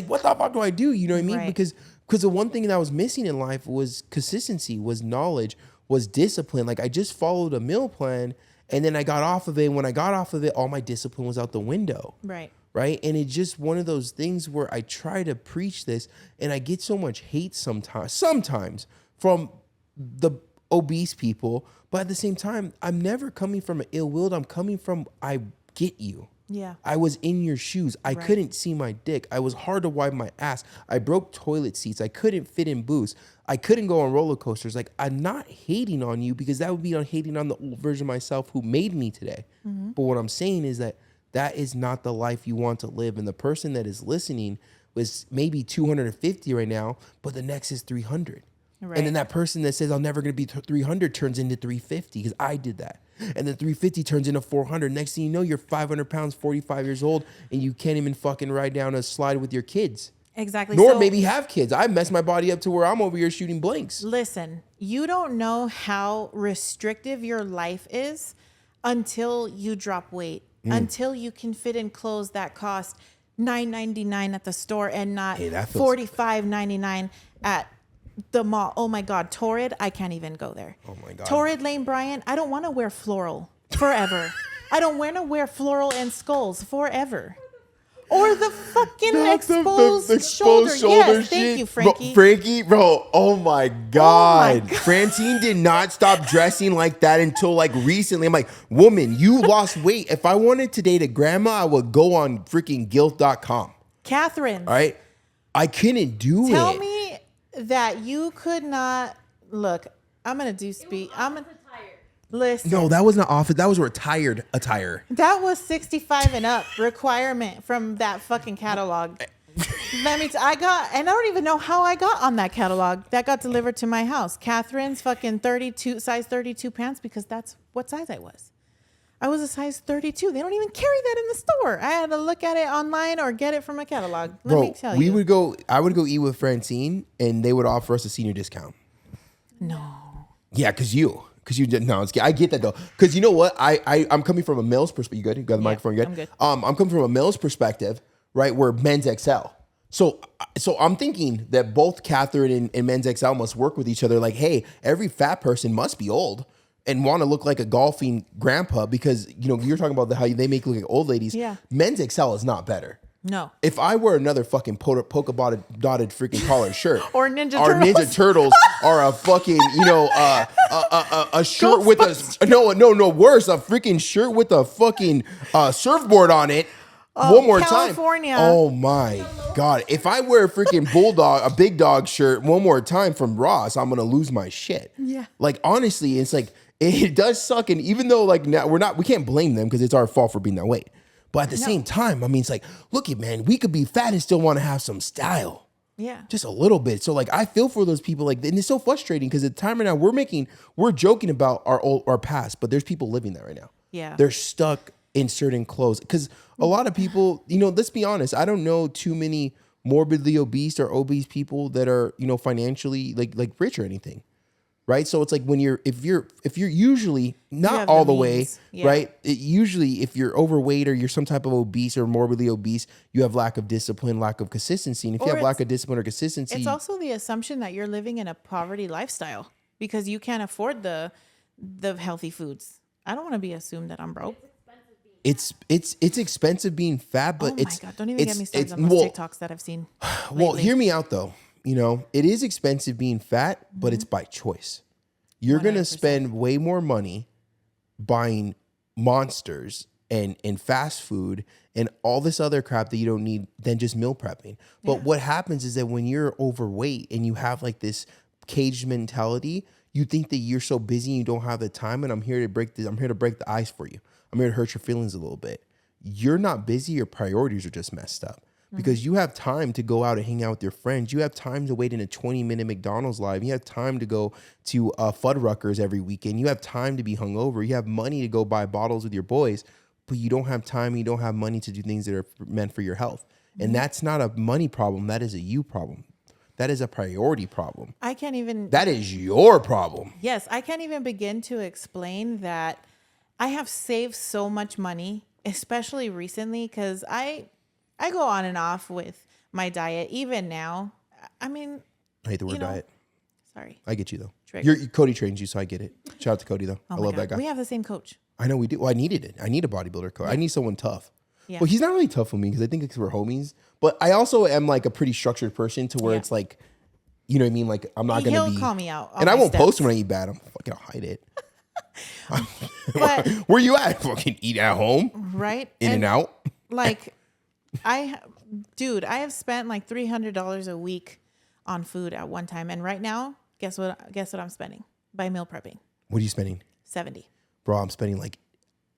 what the fuck do I do? You know what I mean? Right. Because the one thing that I was missing in life was consistency, was knowledge, was discipline. Like I just followed a meal plan and then I got off of it. And when I got off of it, all my discipline was out the window. Right. Right. And it's just one of those things where I try to preach this and I get so much hate sometimes from the obese people. But at the same time, I'm never coming from an ill will. I'm coming from, I get you. Yeah. I was in your shoes. I couldn't see my dick. I was hard to wipe my ass. I broke toilet seats. I couldn't fit in booths. I couldn't go on roller coasters. Like, I'm not hating on you because that would be on hating on the old version of myself who made me today. Mm-hmm. But what I'm saying is that is not the life you want to live. And the person that is listening was maybe 250 right now, but the next is 300. Right. And then that person that says, I'm never going to be 300 turns into 350 because I did that. And then 350 turns into 400. Next thing you know, you're 500 pounds, 45 years old, and you can't even fucking ride down a slide with your kids. Exactly. Nor maybe have kids. I messed my body up to where I'm over here shooting blanks. Listen, you don't know how restrictive your life is until you drop weight, until you can fit in clothes that cost $9.99 at the store and not that feels- $45.99 at the mall. Oh my God, Torrid, I can't even go there. Oh my God. Torrid Lane Bryant, I don't want to wear floral forever. I don't want to wear floral and skulls forever. Or the fucking exposed shoulder. Yes, thank you, Frankie. Frankie, bro, oh my God. Francine did not stop dressing like that until like recently. I'm like, woman, you lost weight. If I wanted to date a grandma, I would go on freaking guilt.com. Catherine. All right? I couldn't do it. Tell me that you could not. Look, I'm going to do speak. Listen. No, that was not office. That was retired attire. That was 65 and up requirement from that fucking catalog. Let me. I got, and I don't even know how I got on that catalog. That got delivered to my house. Catherine's fucking size 32 pants, because that's what size I was. I was a size 32. They don't even carry that in the store. I had to look at it online or get it from a catalog. Let me tell you. I would go eat with Francine, and they would offer us a senior discount. No. Yeah, because you did. No, I get that though. Because you know what? I'm coming from a male's perspective. You good? You got the microphone? You good? I'm good. I'm coming from a male's perspective, right? Where men's XL. So I'm thinking that both Catherine and men's XL must work with each other. Like, hey, every fat person must be old and want to look like a golfing grandpa, because you know you're talking about how they make look like old ladies. Yeah. Men's XL is not better. No. If I wear another fucking polka dotted freaking collared shirt, Or Ninja our Turtles. Ninja Turtles are a fucking, a shirt with worse, a freaking shirt with a fucking surfboard on it. One more California. time. Oh my God. If I wear a freaking a big dog shirt one more time from Ross, I'm going to lose my shit. Yeah. Like, honestly, it's like, it does suck. And even though like now we can't blame them because it's our fault for being that way. But at the same time, I mean, it's like, look it, man, we could be fat and still want to have some style. Yeah. Just a little bit. So like, I feel for those people. Like, and it's so frustrating because at the time right now, we're joking about our past, but there's people living that right now. Yeah. They're stuck in certain clothes. Because a lot of people, let's be honest, I don't know too many morbidly obese or obese people that are, financially like rich or anything. Right. So it's like if you're usually not all the way, right? Usually if you're overweight or you're some type of obese or morbidly obese, you have lack of discipline, lack of consistency. And if you have lack of discipline or consistency, it's also the assumption that you're living in a poverty lifestyle because you can't afford the healthy foods. I don't want to be assumed that I'm broke. It's expensive being fat, but oh my God, don't even get me started on those TikToks that I've seen. Well, hear me out though. It is expensive being fat, but it's by choice. You're 100%. Going to spend way more money buying Monsters and fast food and all this other crap that you don't need than just meal prepping. But what happens is that when you're overweight and you have like this caged mentality, you think that you're so busy and you don't have the time. And I'm here to break the ice for you. I'm here to hurt your feelings a little bit. You're not busy. Your priorities are just messed up. Because you have time to go out and hang out with your friends. You have time to wait in a 20-minute McDonald's line. You have time to go to Fuddruckers every weekend. You have time to be hungover. You have money to go buy bottles with your boys, but you don't have time. You don't have money to do things that are meant for your health. And that's not a money problem. That is a you problem. That is a priority problem. That is your problem. Yes, I can't even begin to explain that I have saved so much money, especially recently, because I go on and off with my diet, even now. I mean, I hate the word diet. Sorry. I get you, though. Cody trains you, so I get it. Shout out to Cody, though. I love that guy. We have the same coach. I know we do. Well, I needed it. I need a bodybuilder coach. Yeah. I need someone tough. Yeah. Well, he's not really tough for me because I think we're homies. But I also am like a pretty structured person to where it's like, you know what I mean? Like, I'm not going to be. He'll call me out. And I won't post when I eat bad. I'll hide it. But, where you at? Fucking eat at home? Right. In and out? Like, I have spent like $300 a week on food at one time, and right now, guess what I'm spending by meal prepping? What are you spending? $70. Bro, I'm spending like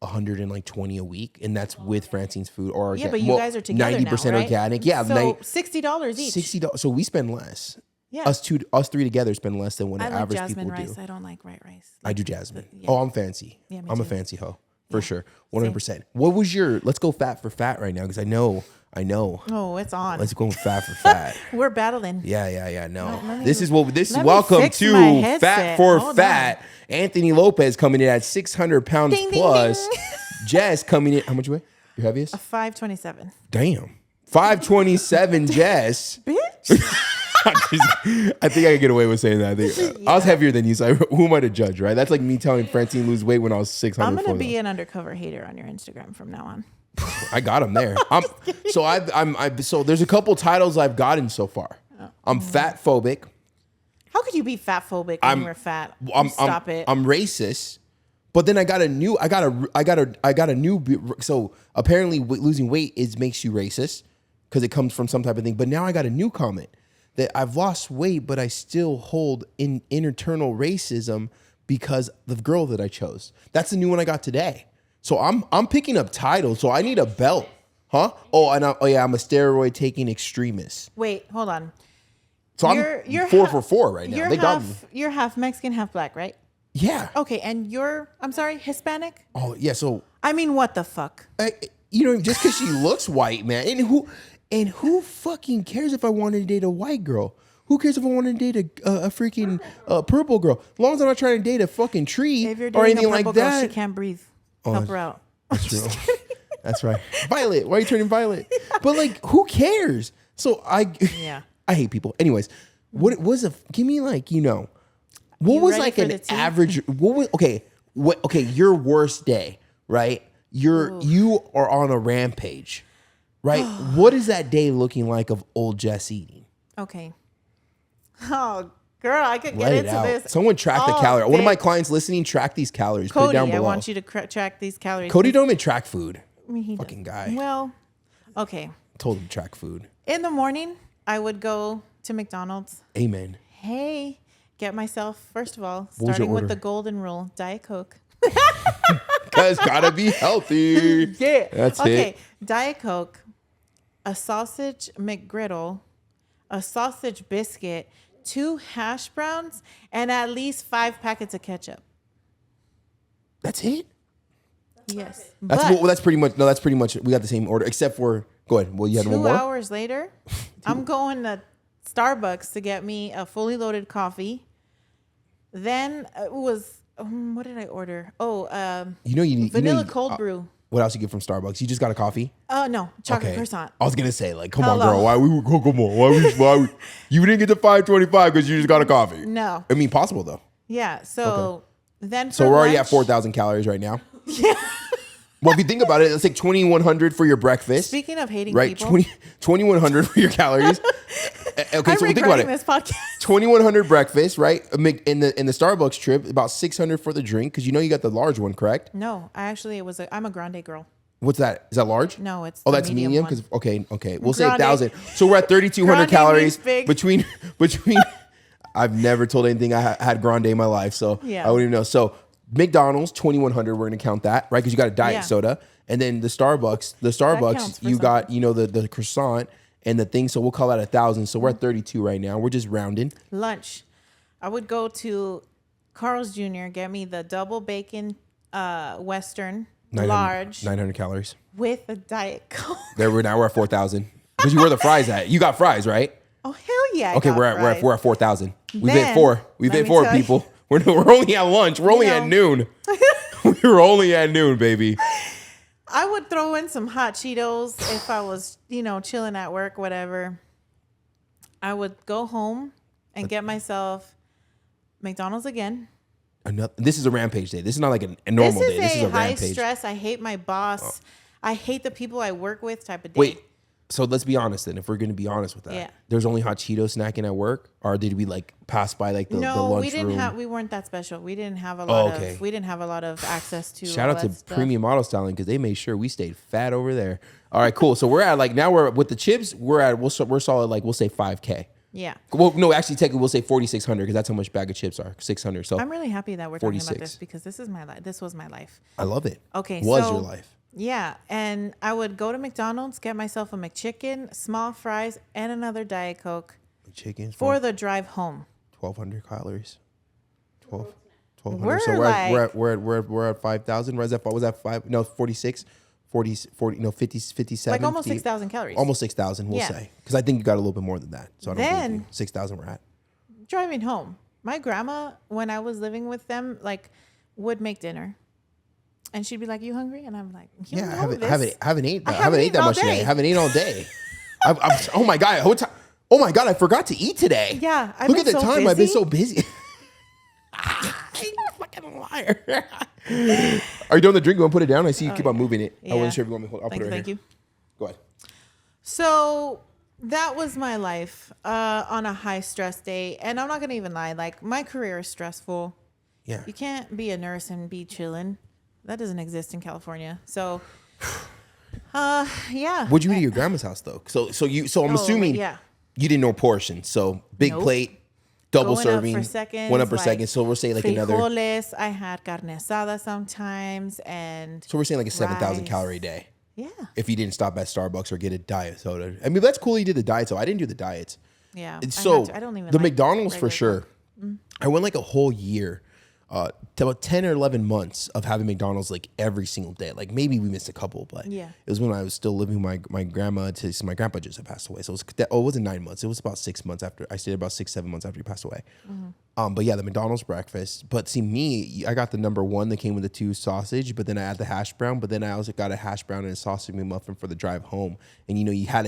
$120 a week, and that's with Francine's food or but you guys are together 90% now, right? Organic. Yeah, so $60 each. $60. So we spend less. Yeah, us three together spend less than what an average people do. I like jasmine rice. I don't like white rice. I do jasmine. Oh, I'm fancy. Yeah, I'm a fancy hoe. For sure. 100%. What was let's go fat for fat right now. Because I know I know. Oh, it's on. Let's go fat for fat. We're battling. Yeah. No. Let me- This is let me welcome fix to my headset. Fat for Hold Fat. Anthony Lopez coming in at 600 pounds Ding, ding, plus. ding. Jess coming in. How much you weigh? Your heaviest? 527. Damn. 527 Jess. Bitch. I think I could get away with saying that. I was heavier than you, so who am I to judge, right? That's like me telling Francine lose weight when I was 600. I'm going to be an undercover hater on your Instagram from now on. I got him there. So there's a couple titles I've gotten so far. I'm fat phobic. How could you be fat phobic when you were fat? Stop it. I'm racist. But then I got a new. So apparently, losing weight makes you racist because it comes from some type of thing. But now I got a new comment that I've lost weight, but I still hold internal racism because the girl that I chose. That's the new one I got today. So I'm picking up titles. So I need a belt, huh? Oh, and I'm a steroid taking extremist. Wait, hold on. So You're I'm 4 for 4 right now. You're They got me. You're half Mexican, half black, right? Yeah. Okay, and I'm sorry, Hispanic? Oh yeah. So I mean, what the fuck? just because she looks white, man, and who fucking cares if I wanted to date a white girl? Who cares if I wanted to date a freaking purple girl? As long as I'm not trying to date a fucking tree If you're or dating anything a purple like girl, that. she can't breathe. Help her out. That's real. That's right. Violet. Why are you turning violet? But like, who cares? So Yeah. I hate people. Anyways, what was give me like, what You was ready like for an the tea? average, okay, your worst day, right? You are on a rampage, right? What is that day looking like of old Jess eating? Okay. Oh, girl, I could Let get it into out. this. Someone track the all calorie. One of my day. clients listening, track these calories. Put it Cody, down I below. want you to track these calories. Cody don't even track food. I mean, he Fucking does. guy. Well, okay. Told him to track food. In the morning, I would go to McDonald's. Amen. Hey, get myself, first of all, What was your starting with order? the golden rule, Diet Coke. Guys, gotta be healthy. Yeah. That's okay. it. Diet Coke, a sausage McGriddle, a sausage biscuit, 2 hash browns, and at least 5 packets of ketchup. That's it? Yes. That's pretty much we got the same order, except for go ahead. Well, you had one 2 more? hours later, I'm going to Starbucks to get me a fully loaded coffee. Then it was what did I order? Oh, You need vanilla cold brew. What else you get from Starbucks? You just got a coffee? Oh no, chocolate croissant. I was gonna say, like, come on, Hello. girl. Come on. Why we you didn't get to 525 because you just got a coffee? No. I mean, possible though. Yeah. So then. So for we're already at lunch- 4,000 calories right now. Yeah. Well, if you think about it, it's like 2,100 for your breakfast. Speaking of hating right, people, 2,100 for your calories. Okay, I'm so think about recording it. this podcast. 2,100 breakfast, right? In the Starbucks trip, about 600 for the drink because you got the large one, correct? No, I'm a grande girl. What's that? Is that large? No, it's Oh, the that's medium medium. one. Because okay, we'll say Grande. 1,000. So we're at 3,200 Grande calories means big. between. I've never told anything I had grande in my life, so Yeah. I wouldn't even know. So McDonald's 2,100. We're gonna count that, right? Because you got a diet Yeah. soda, and then the Starbucks. counts for You got the croissant and the thing. So we'll call that 1,000. So we're at 32 right now. We're just rounding. Lunch, I would go to Carl's Jr. get me the double bacon Western 900 large 900 calories. with a Diet Coke. Now we're at 4,000. Because you where the fries at? You got fries, right? Oh hell yeah! I Okay, got fries. we're at 4,000. We've hit Then, 4. We've let hit me 4 tell you- people. We're only at lunch. We're only at noon. We're only at noon, baby. I would throw in some hot Cheetos if I was, chilling at work, whatever. I would go home and get myself McDonald's again. This is a rampage day. This is not like a normal day. This is a high rampage. stress. I hate my boss. I hate the people I work with type of day. Wait. So let's be honest then. If we're going to be honest with that. Yeah. There's only hot Cheetos snacking at work? Or did we like pass by like the No, lunch we didn't room? we weren't that special. We didn't have a lot okay. of we didn't have a lot of access to Shout all out to that stuff. Premium Auto Styling because they made sure we stayed fat over there. All right, cool. So we're at now we're with the chips. We're solid like we'll say 5K. Yeah. Well, no, actually, technically, we'll say 4,600 because that's how much bag of chips are. 600. So I'm really happy that we're talking about 46. this because this is my life. This was my life. I love it. Okay, was so- your life? Yeah, and I would go to McDonald's, get myself a McChicken, small fries, and another Diet Coke Chicken for the drive home. 1,200 calories. 1,200. We're So like- we're at 5,000. Was that 5? No, 46. 57. Like almost 6,000 calories. Almost 6,000, we'll Yeah. say. Because I think you got a little bit more than that. So I don't Then- believe you. 6,000 we're at. Driving home, my grandma, when I was living with them, like would make dinner. And she'd be like, "You hungry?" And I'm like, "You Yeah, know I haven't this. ate I haven't that eaten all much today. day. I haven't eaten all day. Oh my God. Oh my God, I forgot to eat today. Yeah, I've Look been at the so time. I've been busy. so busy. You're a fucking liar. Are you doing the drink? You want to put it down? I see you keep on moving it. I Yeah. wasn't sure if you want me to hold. I'll put it right Thank here. you. Go ahead. So that was my life on a high stress day. And I'm not going to even lie. Like, my career is stressful. Yeah. You can't be a nurse and be chilling. That doesn't exist in California. So, yeah. What'd you eat at your grandma's house though? So I'm assuming yeah. you didn't know portion. So big Nope. plate, double Going serving. up for seconds, Went up for like seconds. So we're saying like another. frijoles. I had carne asada sometimes. And So we're saying like a 7,000 rice. calorie day. Yeah. If you didn't stop at Starbucks or get a diet soda. I mean, that's cool you did the diet. So I didn't do the diets. Yeah. And I so had to. I don't even the like McDonald's for regular sure. I went like a whole year, to about 10 or 11 months of having McDonald's like every single day. Like maybe we missed a couple, but Yeah. it was when I was still living with my grandma. My grandpa just had passed away. So it wasn't 9 months. It was about 6 months after. I stayed about 6-7 months after he passed away. But yeah, the McDonald's breakfast. But see, me, I got the number one that came with the 2 sausage, but then I had the hash brown. But then I also got a hash brown and a sausage McMuffin for the drive home. And you had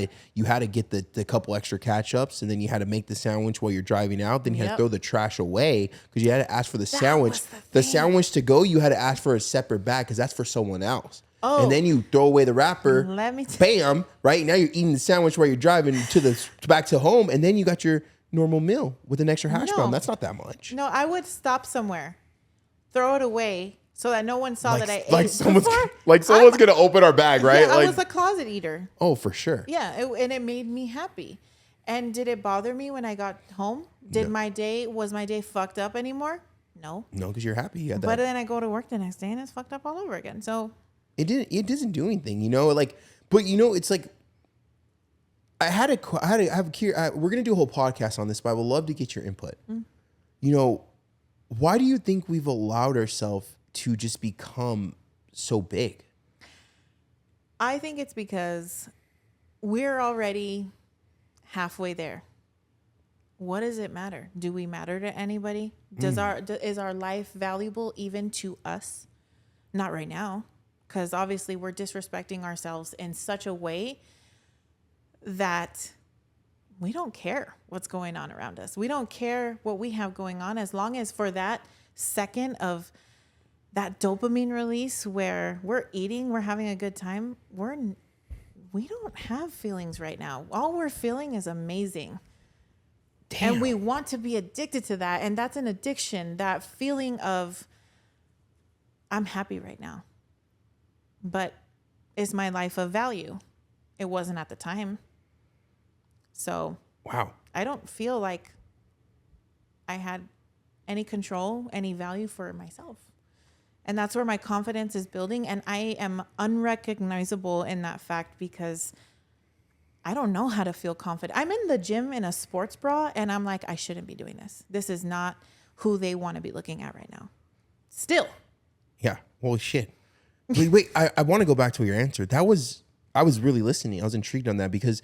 to get the couple extra catch ups, and then you had to make the sandwich while you're driving out. Then you had to Yep. throw the trash away because you had to ask for the sandwich. was the The thing. sandwich to go, you had to ask for a separate bag because that's for someone else. Oh. And then you throw away the wrapper. Let me Bam! Right now you're eating the sandwich while you're driving back to home, and then you got your normal meal with an extra hash No. brown. That's not that much. No, I would stop somewhere, throw it away so that no one saw that I like ate someone's before. someone's gonna open our bag, right? Yeah, I like, was a closet eater. oh, for sure. Yeah, and it made me happy. And did it bother me when I got home? Was my day fucked up anymore? No. No, because you're happy. You had that. But then I go to work the next day and it's fucked up all over again. So It doesn't do anything, like, but it's like we're gonna do a whole podcast on this, but I would love to get your input. Why do you think we've allowed ourselves to just become so big? I think it's because we're already halfway there. What does it matter? Do we matter to anybody? Is our life valuable even to us? Not right now, because obviously we're disrespecting ourselves in such a way that we don't care what's going on around us. We don't care what we have going on, as long as for that second of that dopamine release where we're eating, we're having a good time, we don't have feelings right now. All we're feeling is amazing. Damn. And we want to be addicted to that. And that's an addiction, that feeling of, I'm happy right now. But is my life of value? It wasn't at the time. So Wow. I don't feel like I had any control, any value for myself. And that's where my confidence is building. And I am unrecognizable in that fact because I don't know how to feel confident. I'm in the gym in a sports bra and I'm like, I shouldn't be doing this. This is not who they want to be looking at right now. Still. Yeah. Holy shit. Wait, I want to go back to your answer. I was really listening. I was intrigued on that because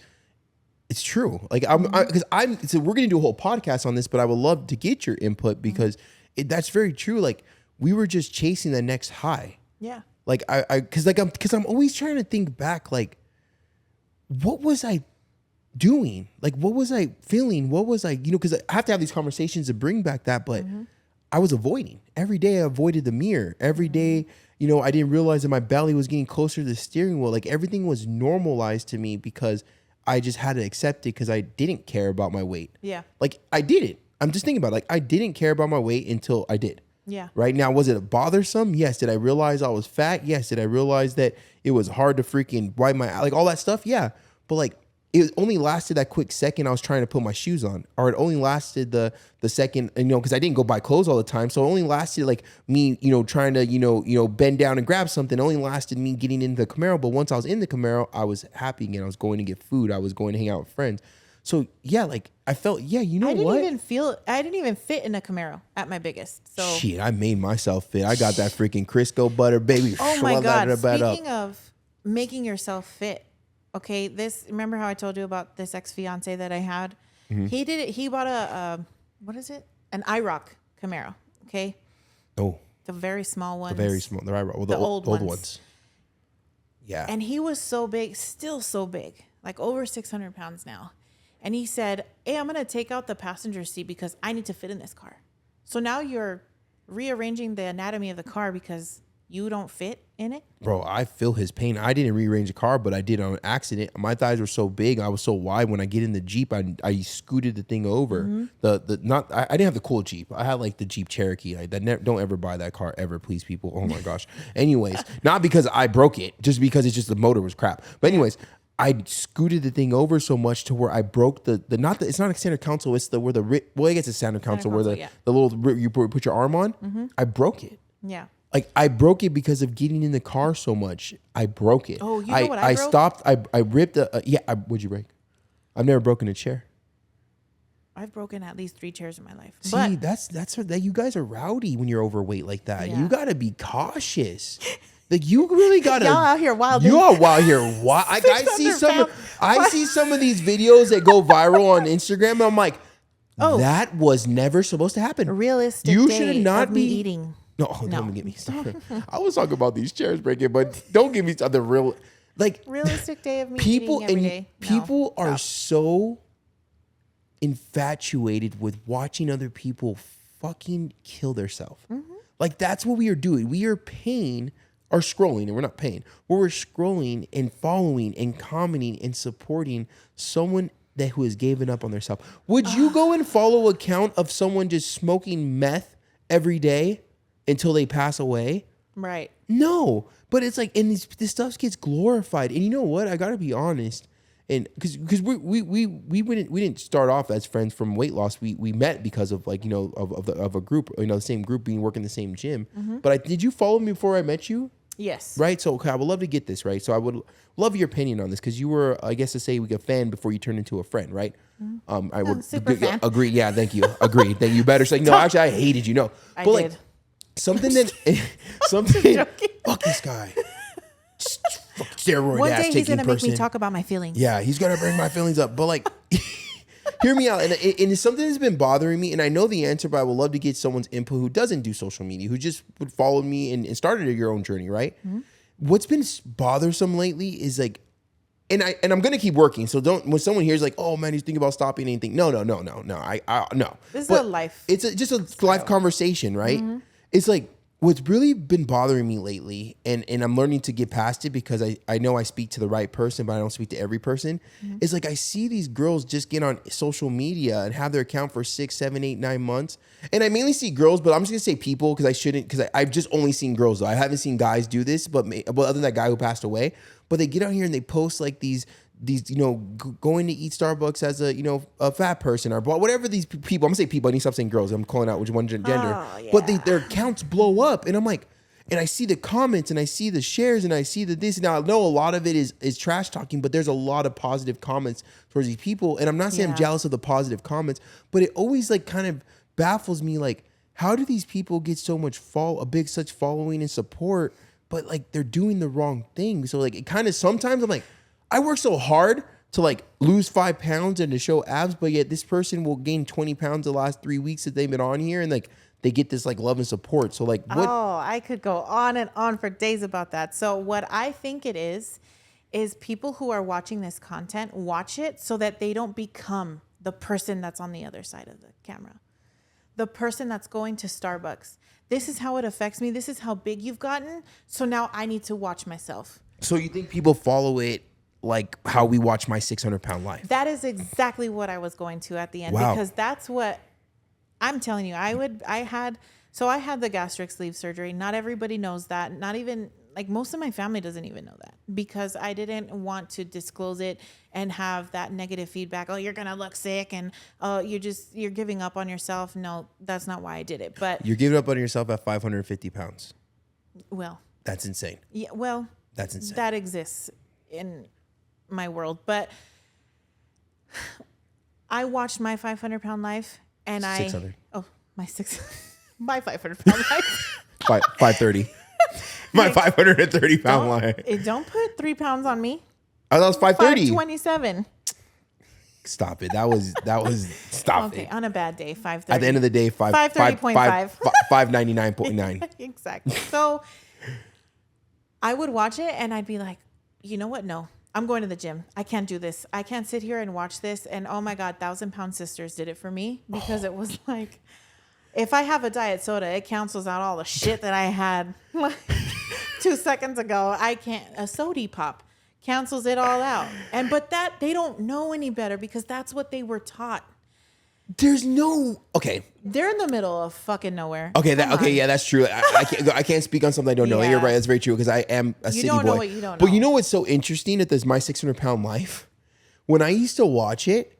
it's true. Like so we're going to do a whole podcast on this, but I would love to get your input because that's very true. Like we were just chasing the next high. Yeah. Like I'm always trying to think back, like, what was I doing? Like, what was I feeling? What was I, because I have to have these conversations to bring back that, but I was avoiding. Every day I avoided the mirror. Every day, I didn't realize that my belly was getting closer to the steering wheel. Like everything was normalized to me because I just had to accept it because I didn't care about my weight. Yeah. Like I didn't. I'm just thinking about it. Like I didn't care about my weight until I did. Yeah. Right now, was it bothersome? Yes. Did I realize I was fat? Yes. Did I realize that it was hard to freaking wipe my, like all that stuff? Yeah. But like, it only lasted that quick second I was trying to put my shoes on, or it only lasted the second, because I didn't go buy clothes all the time. So it only lasted like me, trying to, bend down and grab something. It only lasted me getting into the Camaro. But once I was in the Camaro, I was happy again. I was going to get food. I was going to hang out with friends. So yeah, like I felt, I didn't what? I didn't even fit in a Camaro at my biggest. So Shit, I made myself fit. I got that freaking Crisco butter, baby. oh my God. Up. Speaking of making yourself fit. Okay, remember how I told you about this ex-fiance that I had? Mm-hmm. He did it. He bought what is it? An IROC Camaro. Okay. Oh, The very small ones. the very small. The right, well, the old ones. Yeah. And he was so big, still so big, like over 600 pounds now. And he said, hey, I'm going to take out the passenger seat because I need to fit in this car. So now you're rearranging the anatomy of the car because you don't fit in it? Bro, I feel his pain. I didn't rearrange the car, but I did on an accident. My thighs were so big, I was so wide. When I get in the Jeep, I scooted the thing over. Mm-hmm. I didn't have the cool Jeep. I had like the Jeep Cherokee. Don't ever buy that car ever, please, people. Oh my gosh. Anyways, not because I broke it, just because it's just the motor was crap. But anyways, I scooted the thing over so much to where I broke it's not a center console. It's I guess it's center console where the little you put your arm on. Mm-hmm. I broke it. Yeah. Like I broke it because of getting in the car so much. I broke it. Oh, you know what I broke? Stopped. I ripped what'd you break? I've never broken a chair. I've broken at least 3 chairs in my life. See, But that's what you guys are rowdy when you're overweight like that. Yeah. You got to be cautious. Like you really got to. Y'all out here wild. You are wild here. I see 600 I see some of these videos that go viral on Instagram. And I'm like, that was never supposed to happen. realistic You day should not of me be eating. No, don't get me started. I was talking about these chairs breaking, but don't give me the real, like Realistic day of me people eating every day. No. people are so infatuated with watching other people fucking kill themselves. Mm-hmm. Like that's what we are doing. We are paying or scrolling, and we're not paying. We're scrolling and following and commenting and supporting someone who has given up on themselves. Would you go and follow an account of someone just smoking meth every day until they pass away? Right. No, but it's like, and this stuff gets glorified. And you know what? I gotta be honest, and because we didn't start off as friends from weight loss. We met because of like of a group, the same group being working the same gym. Mm-hmm. But did you follow me before I met you? Yes. Right. So okay, I would love to get this right. So I would love your opinion on this because you were, I guess, to say a fan before you turned into a friend, right? I would super fan. agree. Yeah, thank you. Agree. Thank you. Better say no. Actually, I hated you. No, I but did. like something that something. Fuck this guy. Steroid One ass day he's taking gonna make person. me talk about my feelings. Yeah, he's gonna bring my feelings up. But like, hear me out. And it's something that's been bothering me. And I know the answer, but I would love to get someone's input who doesn't do social media, who just would follow me and started your own journey, right? Mm-hmm. What's been bothersome lately is like, and I'm gonna keep working. So when someone hears like, oh man, he's thinking about stopping anything. No. I no. This is But a life. It's just a life conversation, right? Mm-hmm. It's like what's really been bothering me lately, and I'm learning to get past it because I know I speak to the right person, but I don't speak to every person. Mm-hmm. Is like I see these girls just get on social media and have their account for 6, 7, 8, 9 months. And I mainly see girls, but I'm just gonna say people because I've just only seen girls though. I haven't seen guys do this, but other than that guy who passed away. But they get on here and they post like these going to eat Starbucks as a fat person or whatever these people. I'm gonna say people. I need to stop saying girls. I'm calling out which one gender. Oh, yeah. But their accounts blow up, and I'm like, and I see the comments and I see the shares and I see the this. Now I know a lot of it is trash talking, but there's a lot of positive comments towards these people. And I'm not saying I'm jealous of the positive comments, but it always like kind of baffles me. Like, how do these people get so much such following and support, but like they're doing the wrong thing? So like it kind of sometimes I'm like, I work so hard to like lose 5 pounds and to show abs, but yet this person will gain 20 pounds the last 3 weeks that they've been on here, and like they get this like love and support. So like what? Oh, I could go on and on for days about that. So what I think it is people who are watching this content watch it so that they don't become the person that's on the other side of the camera, the person that's going to Starbucks. This is how it affects me. This is how big you've gotten. So now I need to watch myself. So you think people follow it like how we watch My 600-Pound Life? That is exactly what I was going to at the end. Wow. Because that's what I'm telling you. I had the gastric sleeve surgery. Not everybody knows that. Not even like most of my family doesn't even know that because I didn't want to disclose it and have that negative feedback. Oh, you're going to look sick and you're giving up on yourself. No, that's not why I did it. But You're giving up on yourself at 550 pounds. well, That's insane. yeah, well, That's insane. that exists in my world, but I watched My 500-Pound Life and 600. my 500-pound life. 530. My 530 pound line. Don't put 3 pounds on me. I thought it was 530. 527. Stop it. That was stop Okay, it. on a bad day, 530. At the end of the day, 530.5. 599.9. Exactly. So I would watch it and I'd be like, you know what? No, I'm going to the gym. I can't do this. I can't sit here and watch this. And oh my God, 1,000 Pound Sisters did it for me because it was like, if I have a diet soda, it cancels out all the shit that I had like 2 seconds ago. I can't. A Sody Pop cancels it all out. But that they don't know any better because that's what they were taught. There's no okay. They're in the middle of fucking nowhere. Okay, Come on. yeah, that's true. I can't speak on something I don't know. Yeah. You're right. That's very true because I am a city don't boy. know what you don't But know. you know what's so interesting at this My 600 Pound Life? When I used to watch it,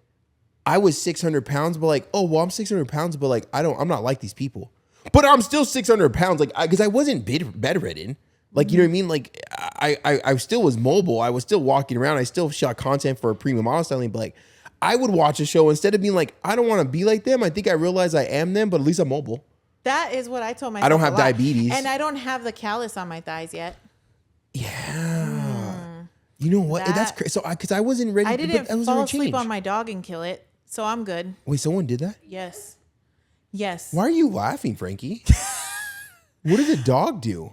I was 600 pounds, but like, oh well, I'm 600 pounds, but like I'm not like these people. But I'm still 600 pounds, like because I wasn't bedridden. Like, you know what I mean? Like, I still was mobile. I was still walking around. I still shot content for premium model styling. But, like, I would watch a show instead of being like, I don't want to be like them. I think I realize I am them, but at least I'm mobile. That is what I told myself. I don't have a lot. diabetes. And I don't have the callus on my thighs yet. Yeah. You know what? That's That- crazy. So, because I wasn't ready. I didn't that was fall a asleep change. on my dog and kill it. So I'm good. Wait, someone did that? Yes. Yes. Why are you laughing, Frankie? What did the dog do?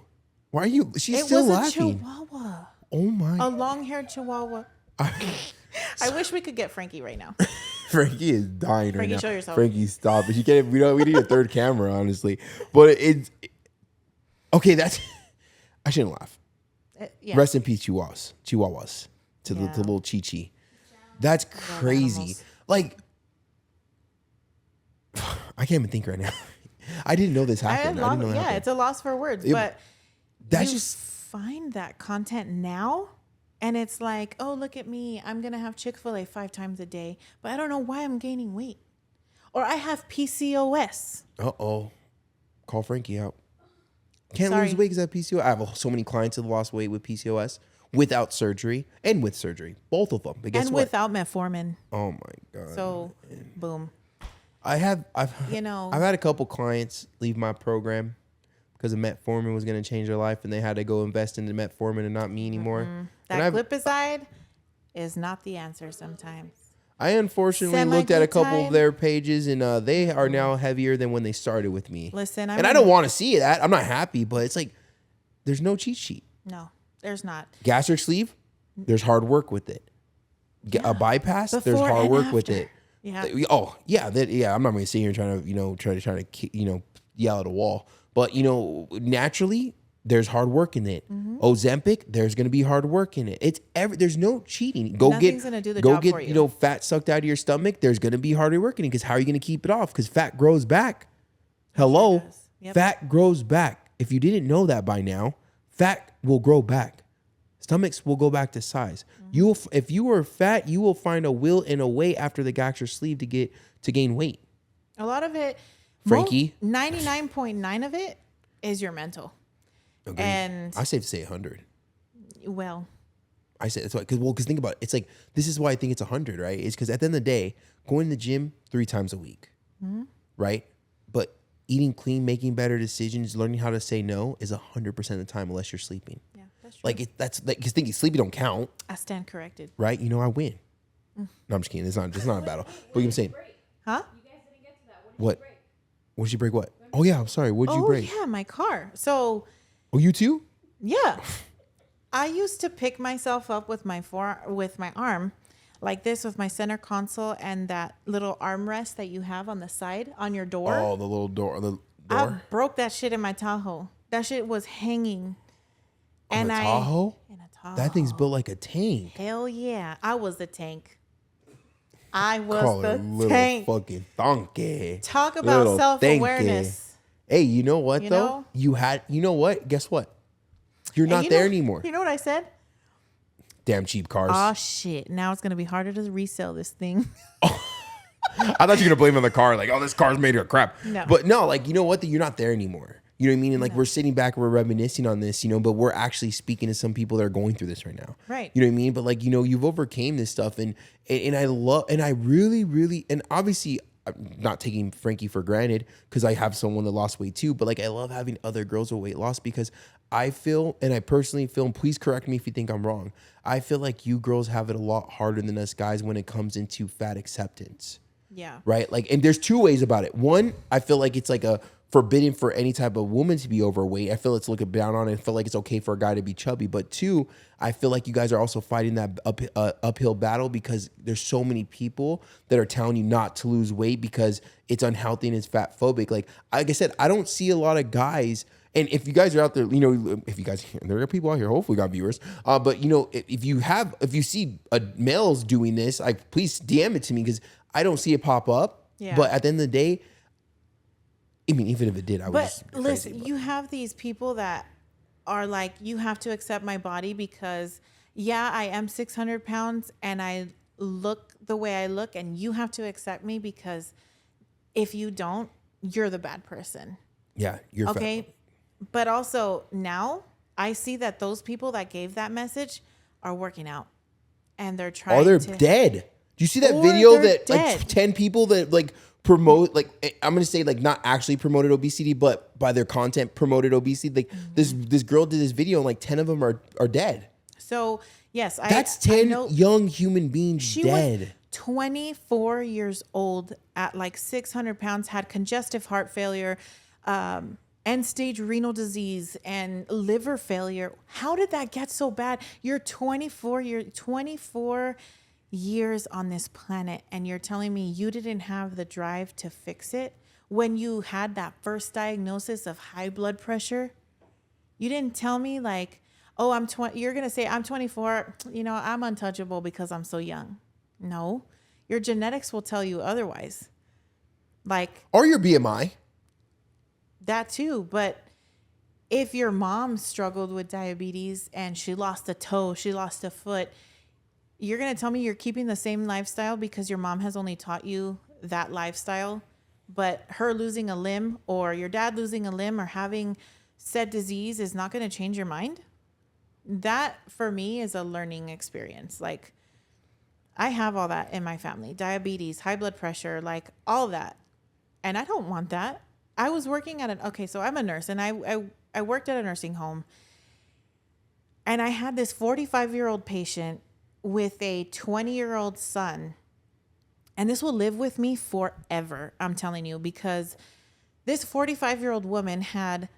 Why are you? She's It still was laughing. a chihuahua. Oh my. A long-haired chihuahua. I wish we could get Frankie right now. Frankie is dying right Frankie, now. show yourself. Frankie, stop it. You can't. We need a third camera, honestly. But it's okay. That's. I shouldn't laugh. Yeah. Rest in peace, Chihuahuas. To the Yeah. little Chi. That's crazy. animals. Like, I can't even think right now. I didn't know this happened. I didn't know that happened. it's a loss for words. It- but That's you just. find that content now, and it's like, oh, look at me. I'm going to have Chick-fil-A 5 times a day, but I don't know why I'm gaining weight. Or I have PCOS. Uh-oh. Call Frankie out. Can't Sorry. lose weight because I have PCOS. I have so many clients that have lost weight with PCOS without surgery and with surgery. Both of them. But guess And what? without metformin. Oh my God. So, boom. I've You know. I've had a couple clients leave my program because the metformin was going to change their life and they had to go invest in the metformin and not me anymore. And That I've- glipizide is not the answer sometimes. I unfortunately looked at a couple of Semaglutide. their pages and they are now heavier than when they started with me. Listen, and I don't want to see that. I'm not happy, but it's like there's no cheat sheet. No, there's not. Gastric sleeve, there's hard work with it. A bypass, there's Before hard and work with after. it. Yeah. Oh yeah, I'm not going to sit here and trying to yell at a wall. But naturally, there's hard work in it. Mm-hmm. Ozempic, there's going to be hard work in it. There's no cheating. Nothing's gonna do the job for you. Fat sucked out of your stomach. There's going to be harder work in it because how are you going to keep it off? Because fat grows back. Hello, does. Yep. fat grows back. If you didn't know that by now, fat will grow back. Stomachs will go back to size. Mm-hmm. If you are fat, you will find a will and a way after the gastric sleeve to gain weight. A lot of it, Frankie? 99.9 of it is your mental. Agreed. And I say to say 100. well, I say that's why because think about it. It's like this is why I think it's 100, right? It's because at the end of the day, going to the gym 3 times a week, right? But eating clean, making better decisions, learning how to say no is 100% of the time, unless you're sleeping. yeah, that's true. Like that's because thinking sleepy don't count, I stand corrected. right? I win. No, I'm just kidding. It's not a battle. But I'm saying, Huh? what? What did you break? What? Oh yeah, I'm sorry. What did you Oh break? yeah, my car. So Oh, you too? yeah, I used to pick myself up with my arm, like this, with my center console and that little armrest that you have on the side on your door. Oh, the little door. The I door. broke that shit in my Tahoe. That shit was hanging. In a Tahoe? In a Tahoe. That thing's built like a tank. Hell yeah. I was the tank. I was Call the it a little tank. fucking donkey. Talk about Little self-awareness. Hey, you know what You though? know? You know what? Guess what? You're And not you there know- anymore. You know what I said? Damn cheap cars. Oh shit. Now it's gonna be harder to resell this thing. I thought you were gonna blame it on the car, like, oh, this car's made of crap. No. But no, like, you know what? You're not there anymore. You know what I mean? And like we're sitting back, we're reminiscing on this, but we're actually speaking to some people that are going through this right now. Right. You know what I mean? But like, you've overcame this stuff and I love and I really, really and obviously I'm not taking Frankie for granted because I have someone that lost weight too. But like, I love having other girls with weight loss because I feel, and I personally feel, and please correct me if you think I'm wrong, I feel like you girls have it a lot harder than us guys when it comes into fat acceptance. Yeah. Right? Like, and there's two ways about it. One, I feel like it's like a forbidden for any type of woman to be overweight. I feel it's looking down on it. I feel like it's okay for a guy to be chubby. But two, I feel like you guys are also fighting that uphill battle because there's so many people that are telling you not to lose weight because it's unhealthy and it's fat phobic. Like I said, I don't see a lot of guys. And if you guys are out there, you know, if you guys, there are people out here, hopefully got viewers. But you know, if you see males doing this, like please DM it to me because I don't see it pop up. Yeah. But at the end of the day, I mean, even if it did, I would. But just be listen, crazy, you have these people that are like, you have to accept my body because, yeah, I am 600 pounds and I look the way I look, and you have to accept me because if you don't, you're the bad person. Yeah, you're okay. fat. But also now I see that those people that gave that message are working out and they're trying. Oh, they're to dead. Do you see that Or video they're that dead. like 10 people that like promote, like I'm gonna say like not actually promoted obesity, but by their content promoted obesity? Like this girl did this video and like 10 of them are dead. So yes, That's I 10 know young human beings she dead. was 24 years old at like 600 pounds, had congestive heart failure, end stage renal disease, and liver failure. How did that get so bad? You're 24 years on this planet, and you're telling me you didn't have the drive to fix it when you had that first diagnosis of high blood pressure? You didn't tell me like, oh, I'm 20. You're going to say I'm 24. You know, I'm untouchable because I'm so young. No, your genetics will tell you otherwise. Like Or your BMI. that too. But if your mom struggled with diabetes and she lost a toe, she lost a foot, you're going to tell me you're keeping the same lifestyle because your mom has only taught you that lifestyle, but her losing a limb or your dad losing a limb or having said disease is not going to change your mind? That for me is a learning experience. Like I have all that in my family, diabetes, high blood pressure, like all that. And I don't want that. I was working at so I'm a nurse and I worked at a nursing home, and I had this 45-year-old patient with a 20-year-old son. And this will live with me forever, I'm telling you, because this 45-year-old woman had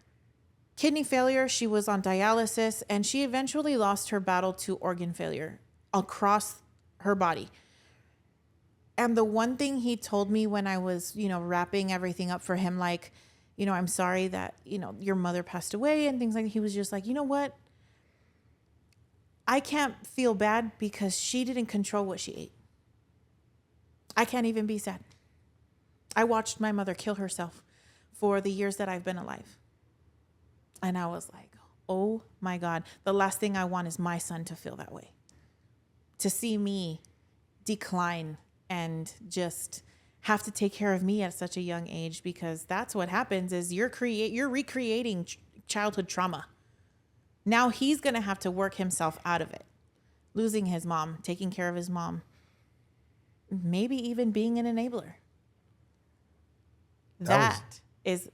kidney failure. She was on dialysis, and she eventually lost her battle to organ failure across her body. And the one thing he told me when I was, wrapping everything up for him, like, I'm sorry that, your mother passed away and things like that. He was just like, you know what? I can't feel bad because she didn't control what she ate. I can't even be sad. I watched my mother kill herself for the years that I've been alive. And I was like, oh my God, the last thing I want is my son to feel that way. To see me decline and just have to take care of me at such a young age, because that's what happens is you're recreating childhood trauma. Now he's going to have to work himself out of it. Losing his mom, taking care of his mom, maybe even being an enabler. That is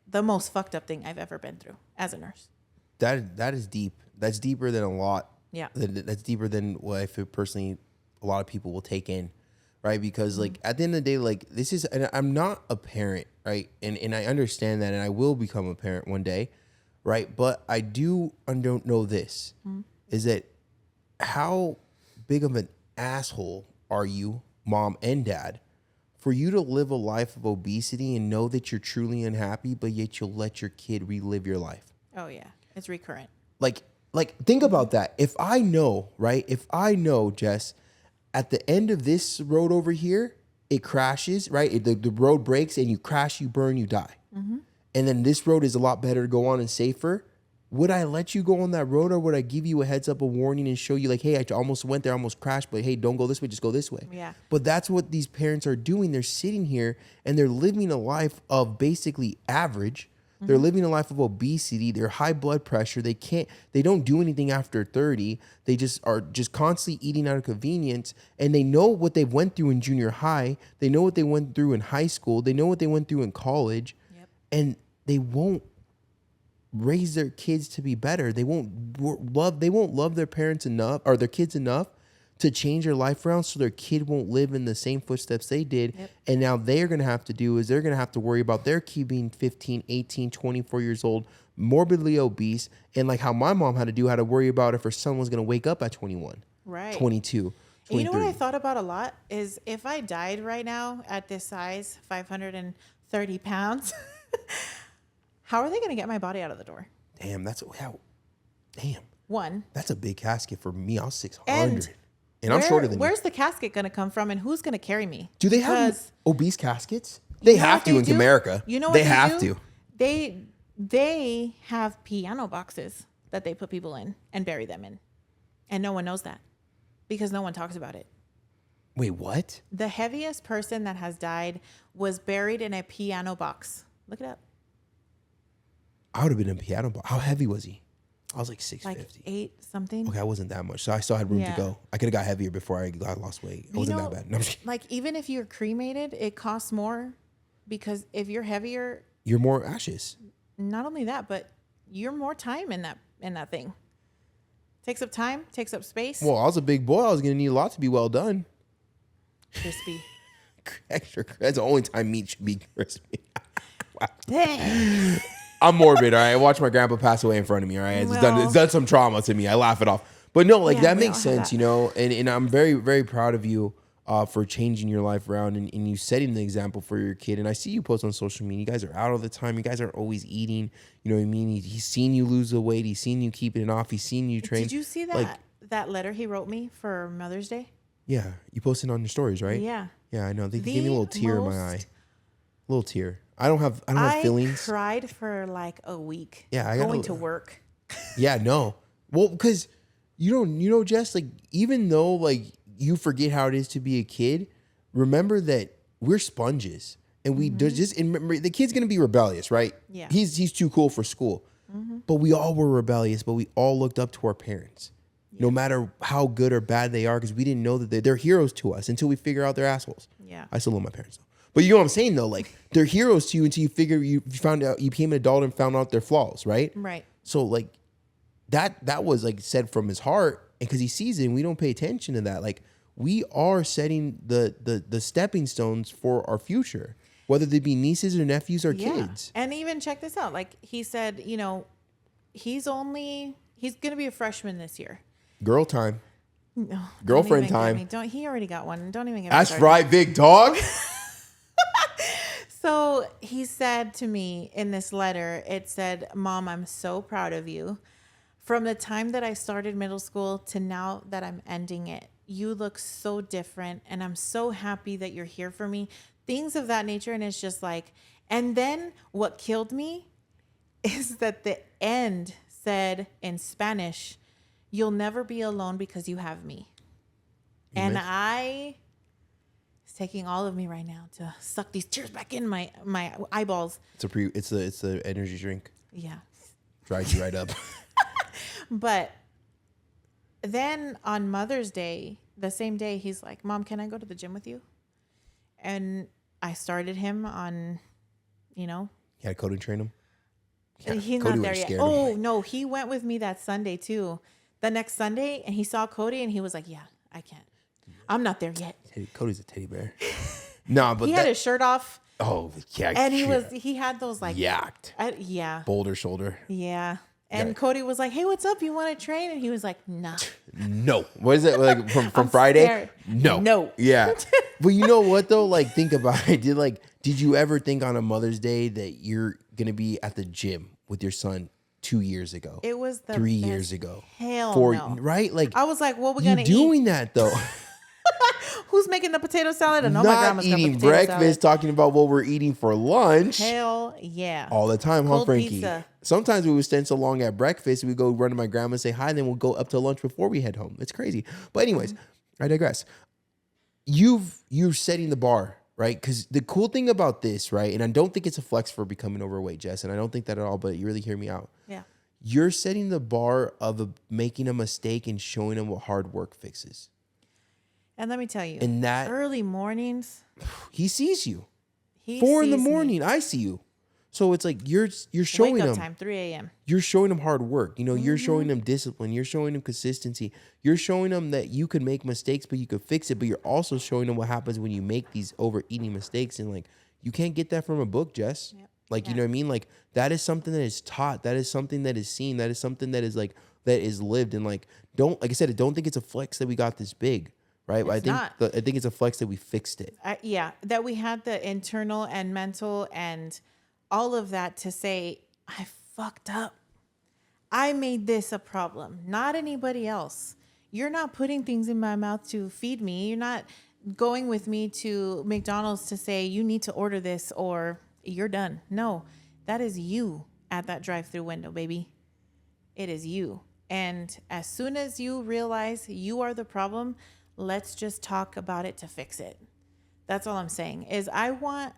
the most fucked up thing I've ever been through as a nurse. That is deep. That's deeper than a lot. Yeah. That's deeper than what I feel personally a lot of people will take in, right? Because like at the end of the day, like this is, and I'm not a parent, right? And I understand that, and I will become a parent one day, right? But I don't know this, is that how big of an asshole are you, mom and dad, for you to live a life of obesity and know that you're truly unhappy, but yet you'll let your kid relive your life? Oh yeah, it's recurrent. Like think about that. If I know, Jess, at the end of this road over here, it crashes, right? The road breaks and you crash, you burn, you die. Mm-hmm. And then this road is a lot better to go on and safer. Would I let you go on that road, or would I give you a heads up, a warning, and show you like, hey, I almost went there, almost crashed, but hey, don't go this way, just go this way. Yeah. But that's what these parents are doing. They're sitting here and they're living a life of basically average, They're living a life of obesity. They're high blood pressure. They don't do anything after 30. They are constantly eating out of convenience. And they know what they went through in junior high. They know what they went through in high school. They know what they went through in college. Yep. And they won't raise their kids to be better. They won't love their parents enough or their kids enough to change their life around so their kid won't live in the same footsteps they did. Yep. And now they're going to have to worry about their kid being 15, 18, 24 years old, morbidly obese. And like how my mom had to worry about if her son was going to wake up at 21, Right. 22, 23. And you know what I thought about a lot is if I died right now at this size, 530 pounds, how are they going to get my body out of the door? Damn, that's a big casket for me. I was 600. And I'm shorter than you. Where's the casket going to come from and who's going to carry me? Do they have obese caskets? They have to in America. You know what they have to. They have piano boxes that they put people in and bury them in. And no one knows that because no one talks about it. Wait, what? The heaviest person that has died was buried in a piano box. Look it up. I would have been in a piano box. How heavy was he? I was like 650. Like 8 something. Okay, I wasn't that much. So I still had room to go. I could have got heavier before I lost weight. It wasn't that bad. No, I'm just kidding. Like even if you're cremated, it costs more because if you're heavier, You're more ashes. not only that, but you're more time in that thing. Takes up time, takes up space. Well, I was a big boy. I was going to need a lot to be well done. Crispy. Extra. That's the only time meat should be crispy. Wow. Dang. I'm morbid, all right? I watched my grandpa pass away in front of me, all right? It's done some trauma to me. I laugh it off. But no, like that makes sense, you know? And I'm very, very proud of you for changing your life around and you setting the example for your kid. And I see you post on social media. You guys are out all the time. You guys aren't always eating. You know what I mean? He's seen you lose the weight. He's seen you keeping it off. He's seen you train. Did you see that letter he wrote me for Mother's Day? Yeah. You posted on your stories, right? Yeah. Yeah, I know. They gave me a little tear in my eye. A little tear. I don't have feelings. I cried for like a week. Yeah, going to work. Yeah, no. Well, because Jess, like even though like you forget how it is to be a kid, remember that we're sponges and we just and remember the kid's gonna be rebellious, right? Yeah. He's too cool for school. But we all were rebellious, but we all looked up to our parents. Yeah. No matter how good or bad they are, because we didn't know that they're heroes to us until we figure out they're assholes. Yeah. I still love my parents though. But you know what I'm saying though? Like they're heroes to you until you found out you became an adult and found out their flaws, right? Right. So like that was like said from his heart, and because he sees it and we don't pay attention to that. Like we are setting the stepping stones for our future, whether they be nieces or nephews or kids. And even check this out. Like he said, you know, he's gonna be a freshman this year. Girl time. No, Girlfriend time. He already got one. Don't even get me That's started. right, big dog. So he said to me in this letter, it said, "Mom, I'm so proud of you. From the time that I started middle school to now that I'm ending it, you look so different and I'm so happy that you're here for me." Things of that nature. And it's just like, and then what killed me is that the end said in Spanish, "You'll never be alone because you have me." It's taking all of me right now to suck these tears back in my eyeballs. It's the energy drink. Yeah. Dries you right up. But then on Mother's Day, the same day, he's like, "Mom, can I go to the gym with you?" And I started him on, you know. You had Cody train him? Yeah, He's Cody not there yet. Oh, no, he went with me that Sunday too. The next Sunday, and he saw Cody and he was like, "Yeah, I can't. I'm not there yet." Cody's a teddy bear. No, but he had his shirt off. Oh, yeah. And he had those like yacked. Yeah. Boulder shoulder. Yeah. And Cody was like, "Hey, what's up? You want to train?" And he was like, "Nah." No. What is it like from Friday? Scared. No. No. Yeah. But you know what though? Like think about it. Did you ever think on a Mother's Day that you're gonna be at the gym with your son 2 years ago? It was 3 years ago. Hell 4, no. right? Like I was like, "What we you gonna eat?" doing that though? Who's making the potato salad? And my Not grandma's got the eating potato breakfast, talking about what we're eating for lunch. Hell yeah. All the time, huh, Cold Frankie? pizza. Sometimes we would stand so long at breakfast, we go run to my grandma and say hi, and then we'll go up to lunch before we head home. It's crazy. But anyways, I digress. You're setting the bar right? Because the cool thing about this, right, and I don't think it's a flex for becoming overweight, Jess, and I don't think that at all, but you really hear me out. Yeah. You're setting the bar of making a mistake and showing them what hard work fixes. And let me tell you, And that early mornings, he sees you. he 4 in the sees me. morning, I see you. So it's like you're showing Wake up them. time, 3 a.m. You're showing them hard work. You know, you're Mm-hmm. showing them discipline. You're showing them consistency. You're showing them that you could make mistakes, but you could fix it. But you're also showing them what happens when you make these overeating mistakes. And like, you can't get that from a book, Jess. Yep. Like, you Yeah. know what I mean? Like, that is something that is taught. That is something that is seen. That is something that is like, that is lived. And like, like I said, I don't think it's a flex that we got this big, right? But It's not. I think it's a flex that we fixed it. Yeah, that we had the internal and mental and all of that to say, I fucked up. I made this a problem, not anybody else. You're not putting things in my mouth to feed me. You're not going with me to McDonald's to say, you need to order this or you're done. No, that is you at that drive-through window, baby. It is you. And as soon as you realize you are the problem, let's just talk about it to fix it. That's all I'm saying is I want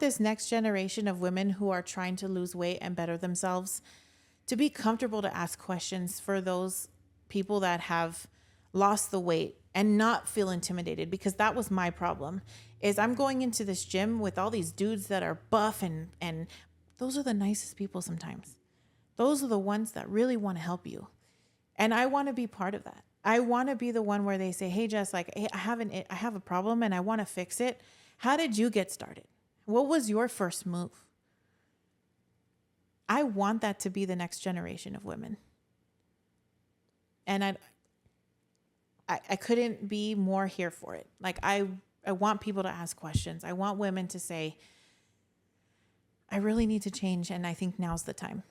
this next generation of women who are trying to lose weight and better themselves to be comfortable to ask questions for those people that have lost the weight and not feel intimidated, because that was my problem. Is I'm going into this gym with all these dudes that are buff and those are the nicest people sometimes. Those are the ones that really want to help you. And I want to be part of that. I want to be the one where they say, hey, Jess, like, hey, I have a problem and I want to fix it. How did you get started? What was your first move? I want that to be the next generation of women. And I couldn't be more here for it. Like, I want people to ask questions. I want women to say, I really need to change, and I think now's the time.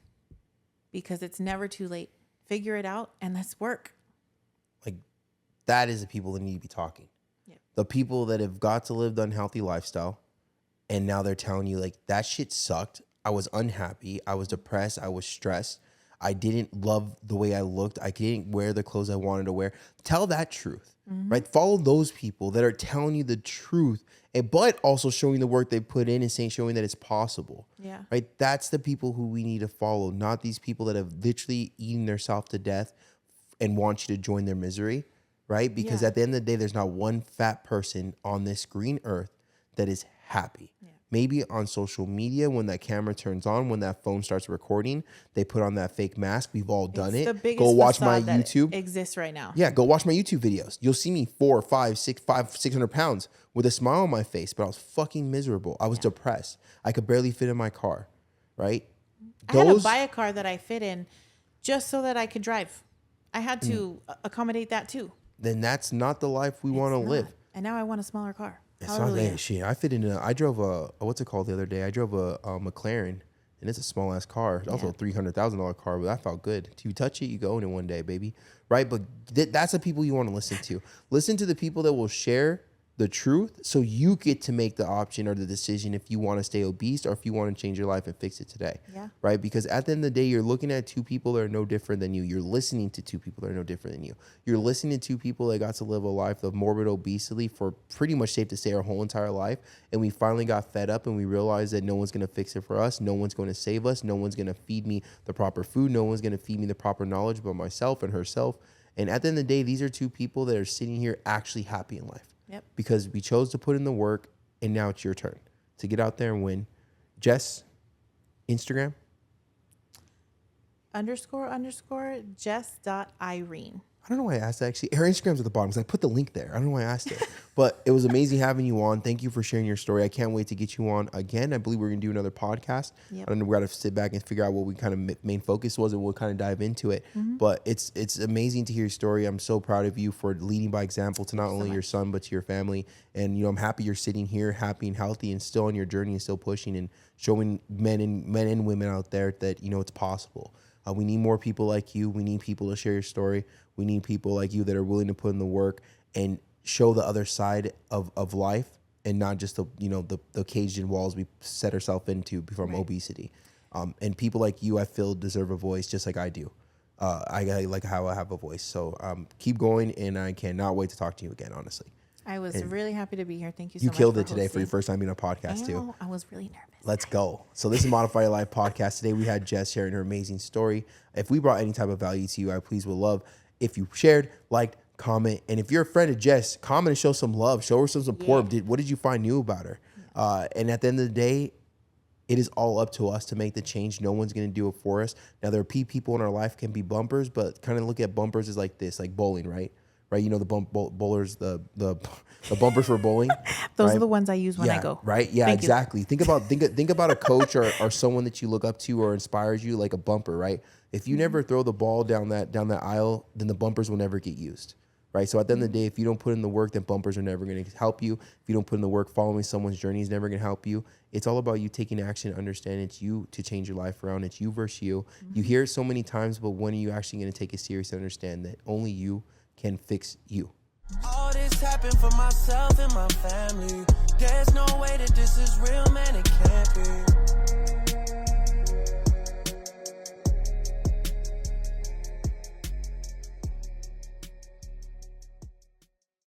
Because it's never too late. Figure it out and let's work. Like, that is the people that need to be talking. Yeah. The people that have got to live the unhealthy lifestyle, and now they're telling you, like, that shit sucked. I was unhappy. I was depressed. I was stressed. I didn't love the way I looked. I didn't wear the clothes I wanted to wear. Tell that truth, right? Follow those people that are telling you the truth, but also showing the work they put in and showing that it's possible. Yeah. Right? That's the people who we need to follow, not these people that have literally eaten themselves to death and want you to join their misery, right? Because Yeah. at the end of the day, there's not one fat person on this green earth that is happy. Yeah. Maybe on social media, when that camera turns on, when that phone starts recording, they put on that fake mask. We've all done It's the it. biggest Go watch my facade that YouTube. exists right now. Yeah, go watch my YouTube videos. You'll see me 4, 5, 600 pounds with a smile on my face, but I was fucking miserable. I was depressed. I could barely fit in my car, right? I had to buy a car that I fit in just so that I could drive. I had to accommodate that too. Then that's not the life we want to It's live. not. And now I want a smaller car. It's not Hallelujah. that shit. I fit in I drove what's it called the other day? I drove a McLaren, and it's a small ass car. It's also a $300,000 car, but that felt good. Till you touch it, you go in it one day, baby. Right? But that's the people you want to listen to. Listen to the people that will share the truth, so you get to make the option or the decision if you want to stay obese or if you want to change your life and fix it today. Yeah. Right? Because at the end of the day, you're looking at two people that are no different than you. You're listening to two people that are no different than you. You're listening to two people that got to live a life of morbid obesity for pretty much safe to say our whole entire life. And we finally got fed up and we realized that no one's going to fix it for us. No one's going to save us. No one's going to feed me the proper food. No one's going to feed me the proper knowledge about myself and herself. And at the end of the day, these are two people that are sitting here actually happy in life. Yep. Because we chose to put in the work, and now it's your turn to get out there and win. Jess, Instagram? _ Jess.Irene. I don't know why I asked that, actually. Her Instagram's at the bottom because I put the link there. I don't know why I asked it. But it was amazing having you on. Thank you for sharing your story. I can't wait to get you on again. I believe we're going to do another podcast. Yep. I don't know. We got to sit back and figure out what we kind of main focus was, and we'll kind of dive into it. But it's amazing to hear your story. I'm so proud of you for leading by example to not only your son, but to your family. And, you know, I'm happy you're sitting here happy and healthy and still on your journey and still pushing and showing men and women out there that, you know, it's possible. We need more people like you. We need people to share your story. We need people like you that are willing to put in the work and show the other side of life, and not just the caged in walls we set ourselves into from obesity. And people like you, I feel, deserve a voice just like I do. I like how I have a voice. So keep going, and I cannot wait to talk to you again, honestly. I was really happy to be here. Thank you so You much. killed for it today for your hosting. first time being on a podcast too. I was really nervous. Let's go. So this is Modify Your Life podcast. Today we had Jess sharing her amazing story. If we brought any type of value to you, I please would love if you shared, liked, comment, and if you're a friend of Jess, comment and show some love. Show her some support. Yeah. What did you find new about her? And at the end of the day, it is all up to us to make the change. No one's going to do it for us. Now, there are people in our life can be bumpers, but kind of look at bumpers as like this, like bowling, right? Right? You know, the bowlers, the bumpers for bowling. Those right? are the ones I use when I go. Right? Yeah, Thank you. exactly. Think about a coach or someone that you look up to or inspires you, like a bumper, right? If you never throw the ball down that aisle, then the bumpers will never get used. Right. So at the end of the day, if you don't put in the work, then bumpers are never going to help you. If you don't put in the work, following someone's journey is never going to help you. It's all about you taking action, understanding it's you to change your life around. It's you versus you. You hear it so many times, but when are you actually going to take it serious and understand that only you can fix you? All this happened for myself and my family. There's no way that this is real, man, it can't be.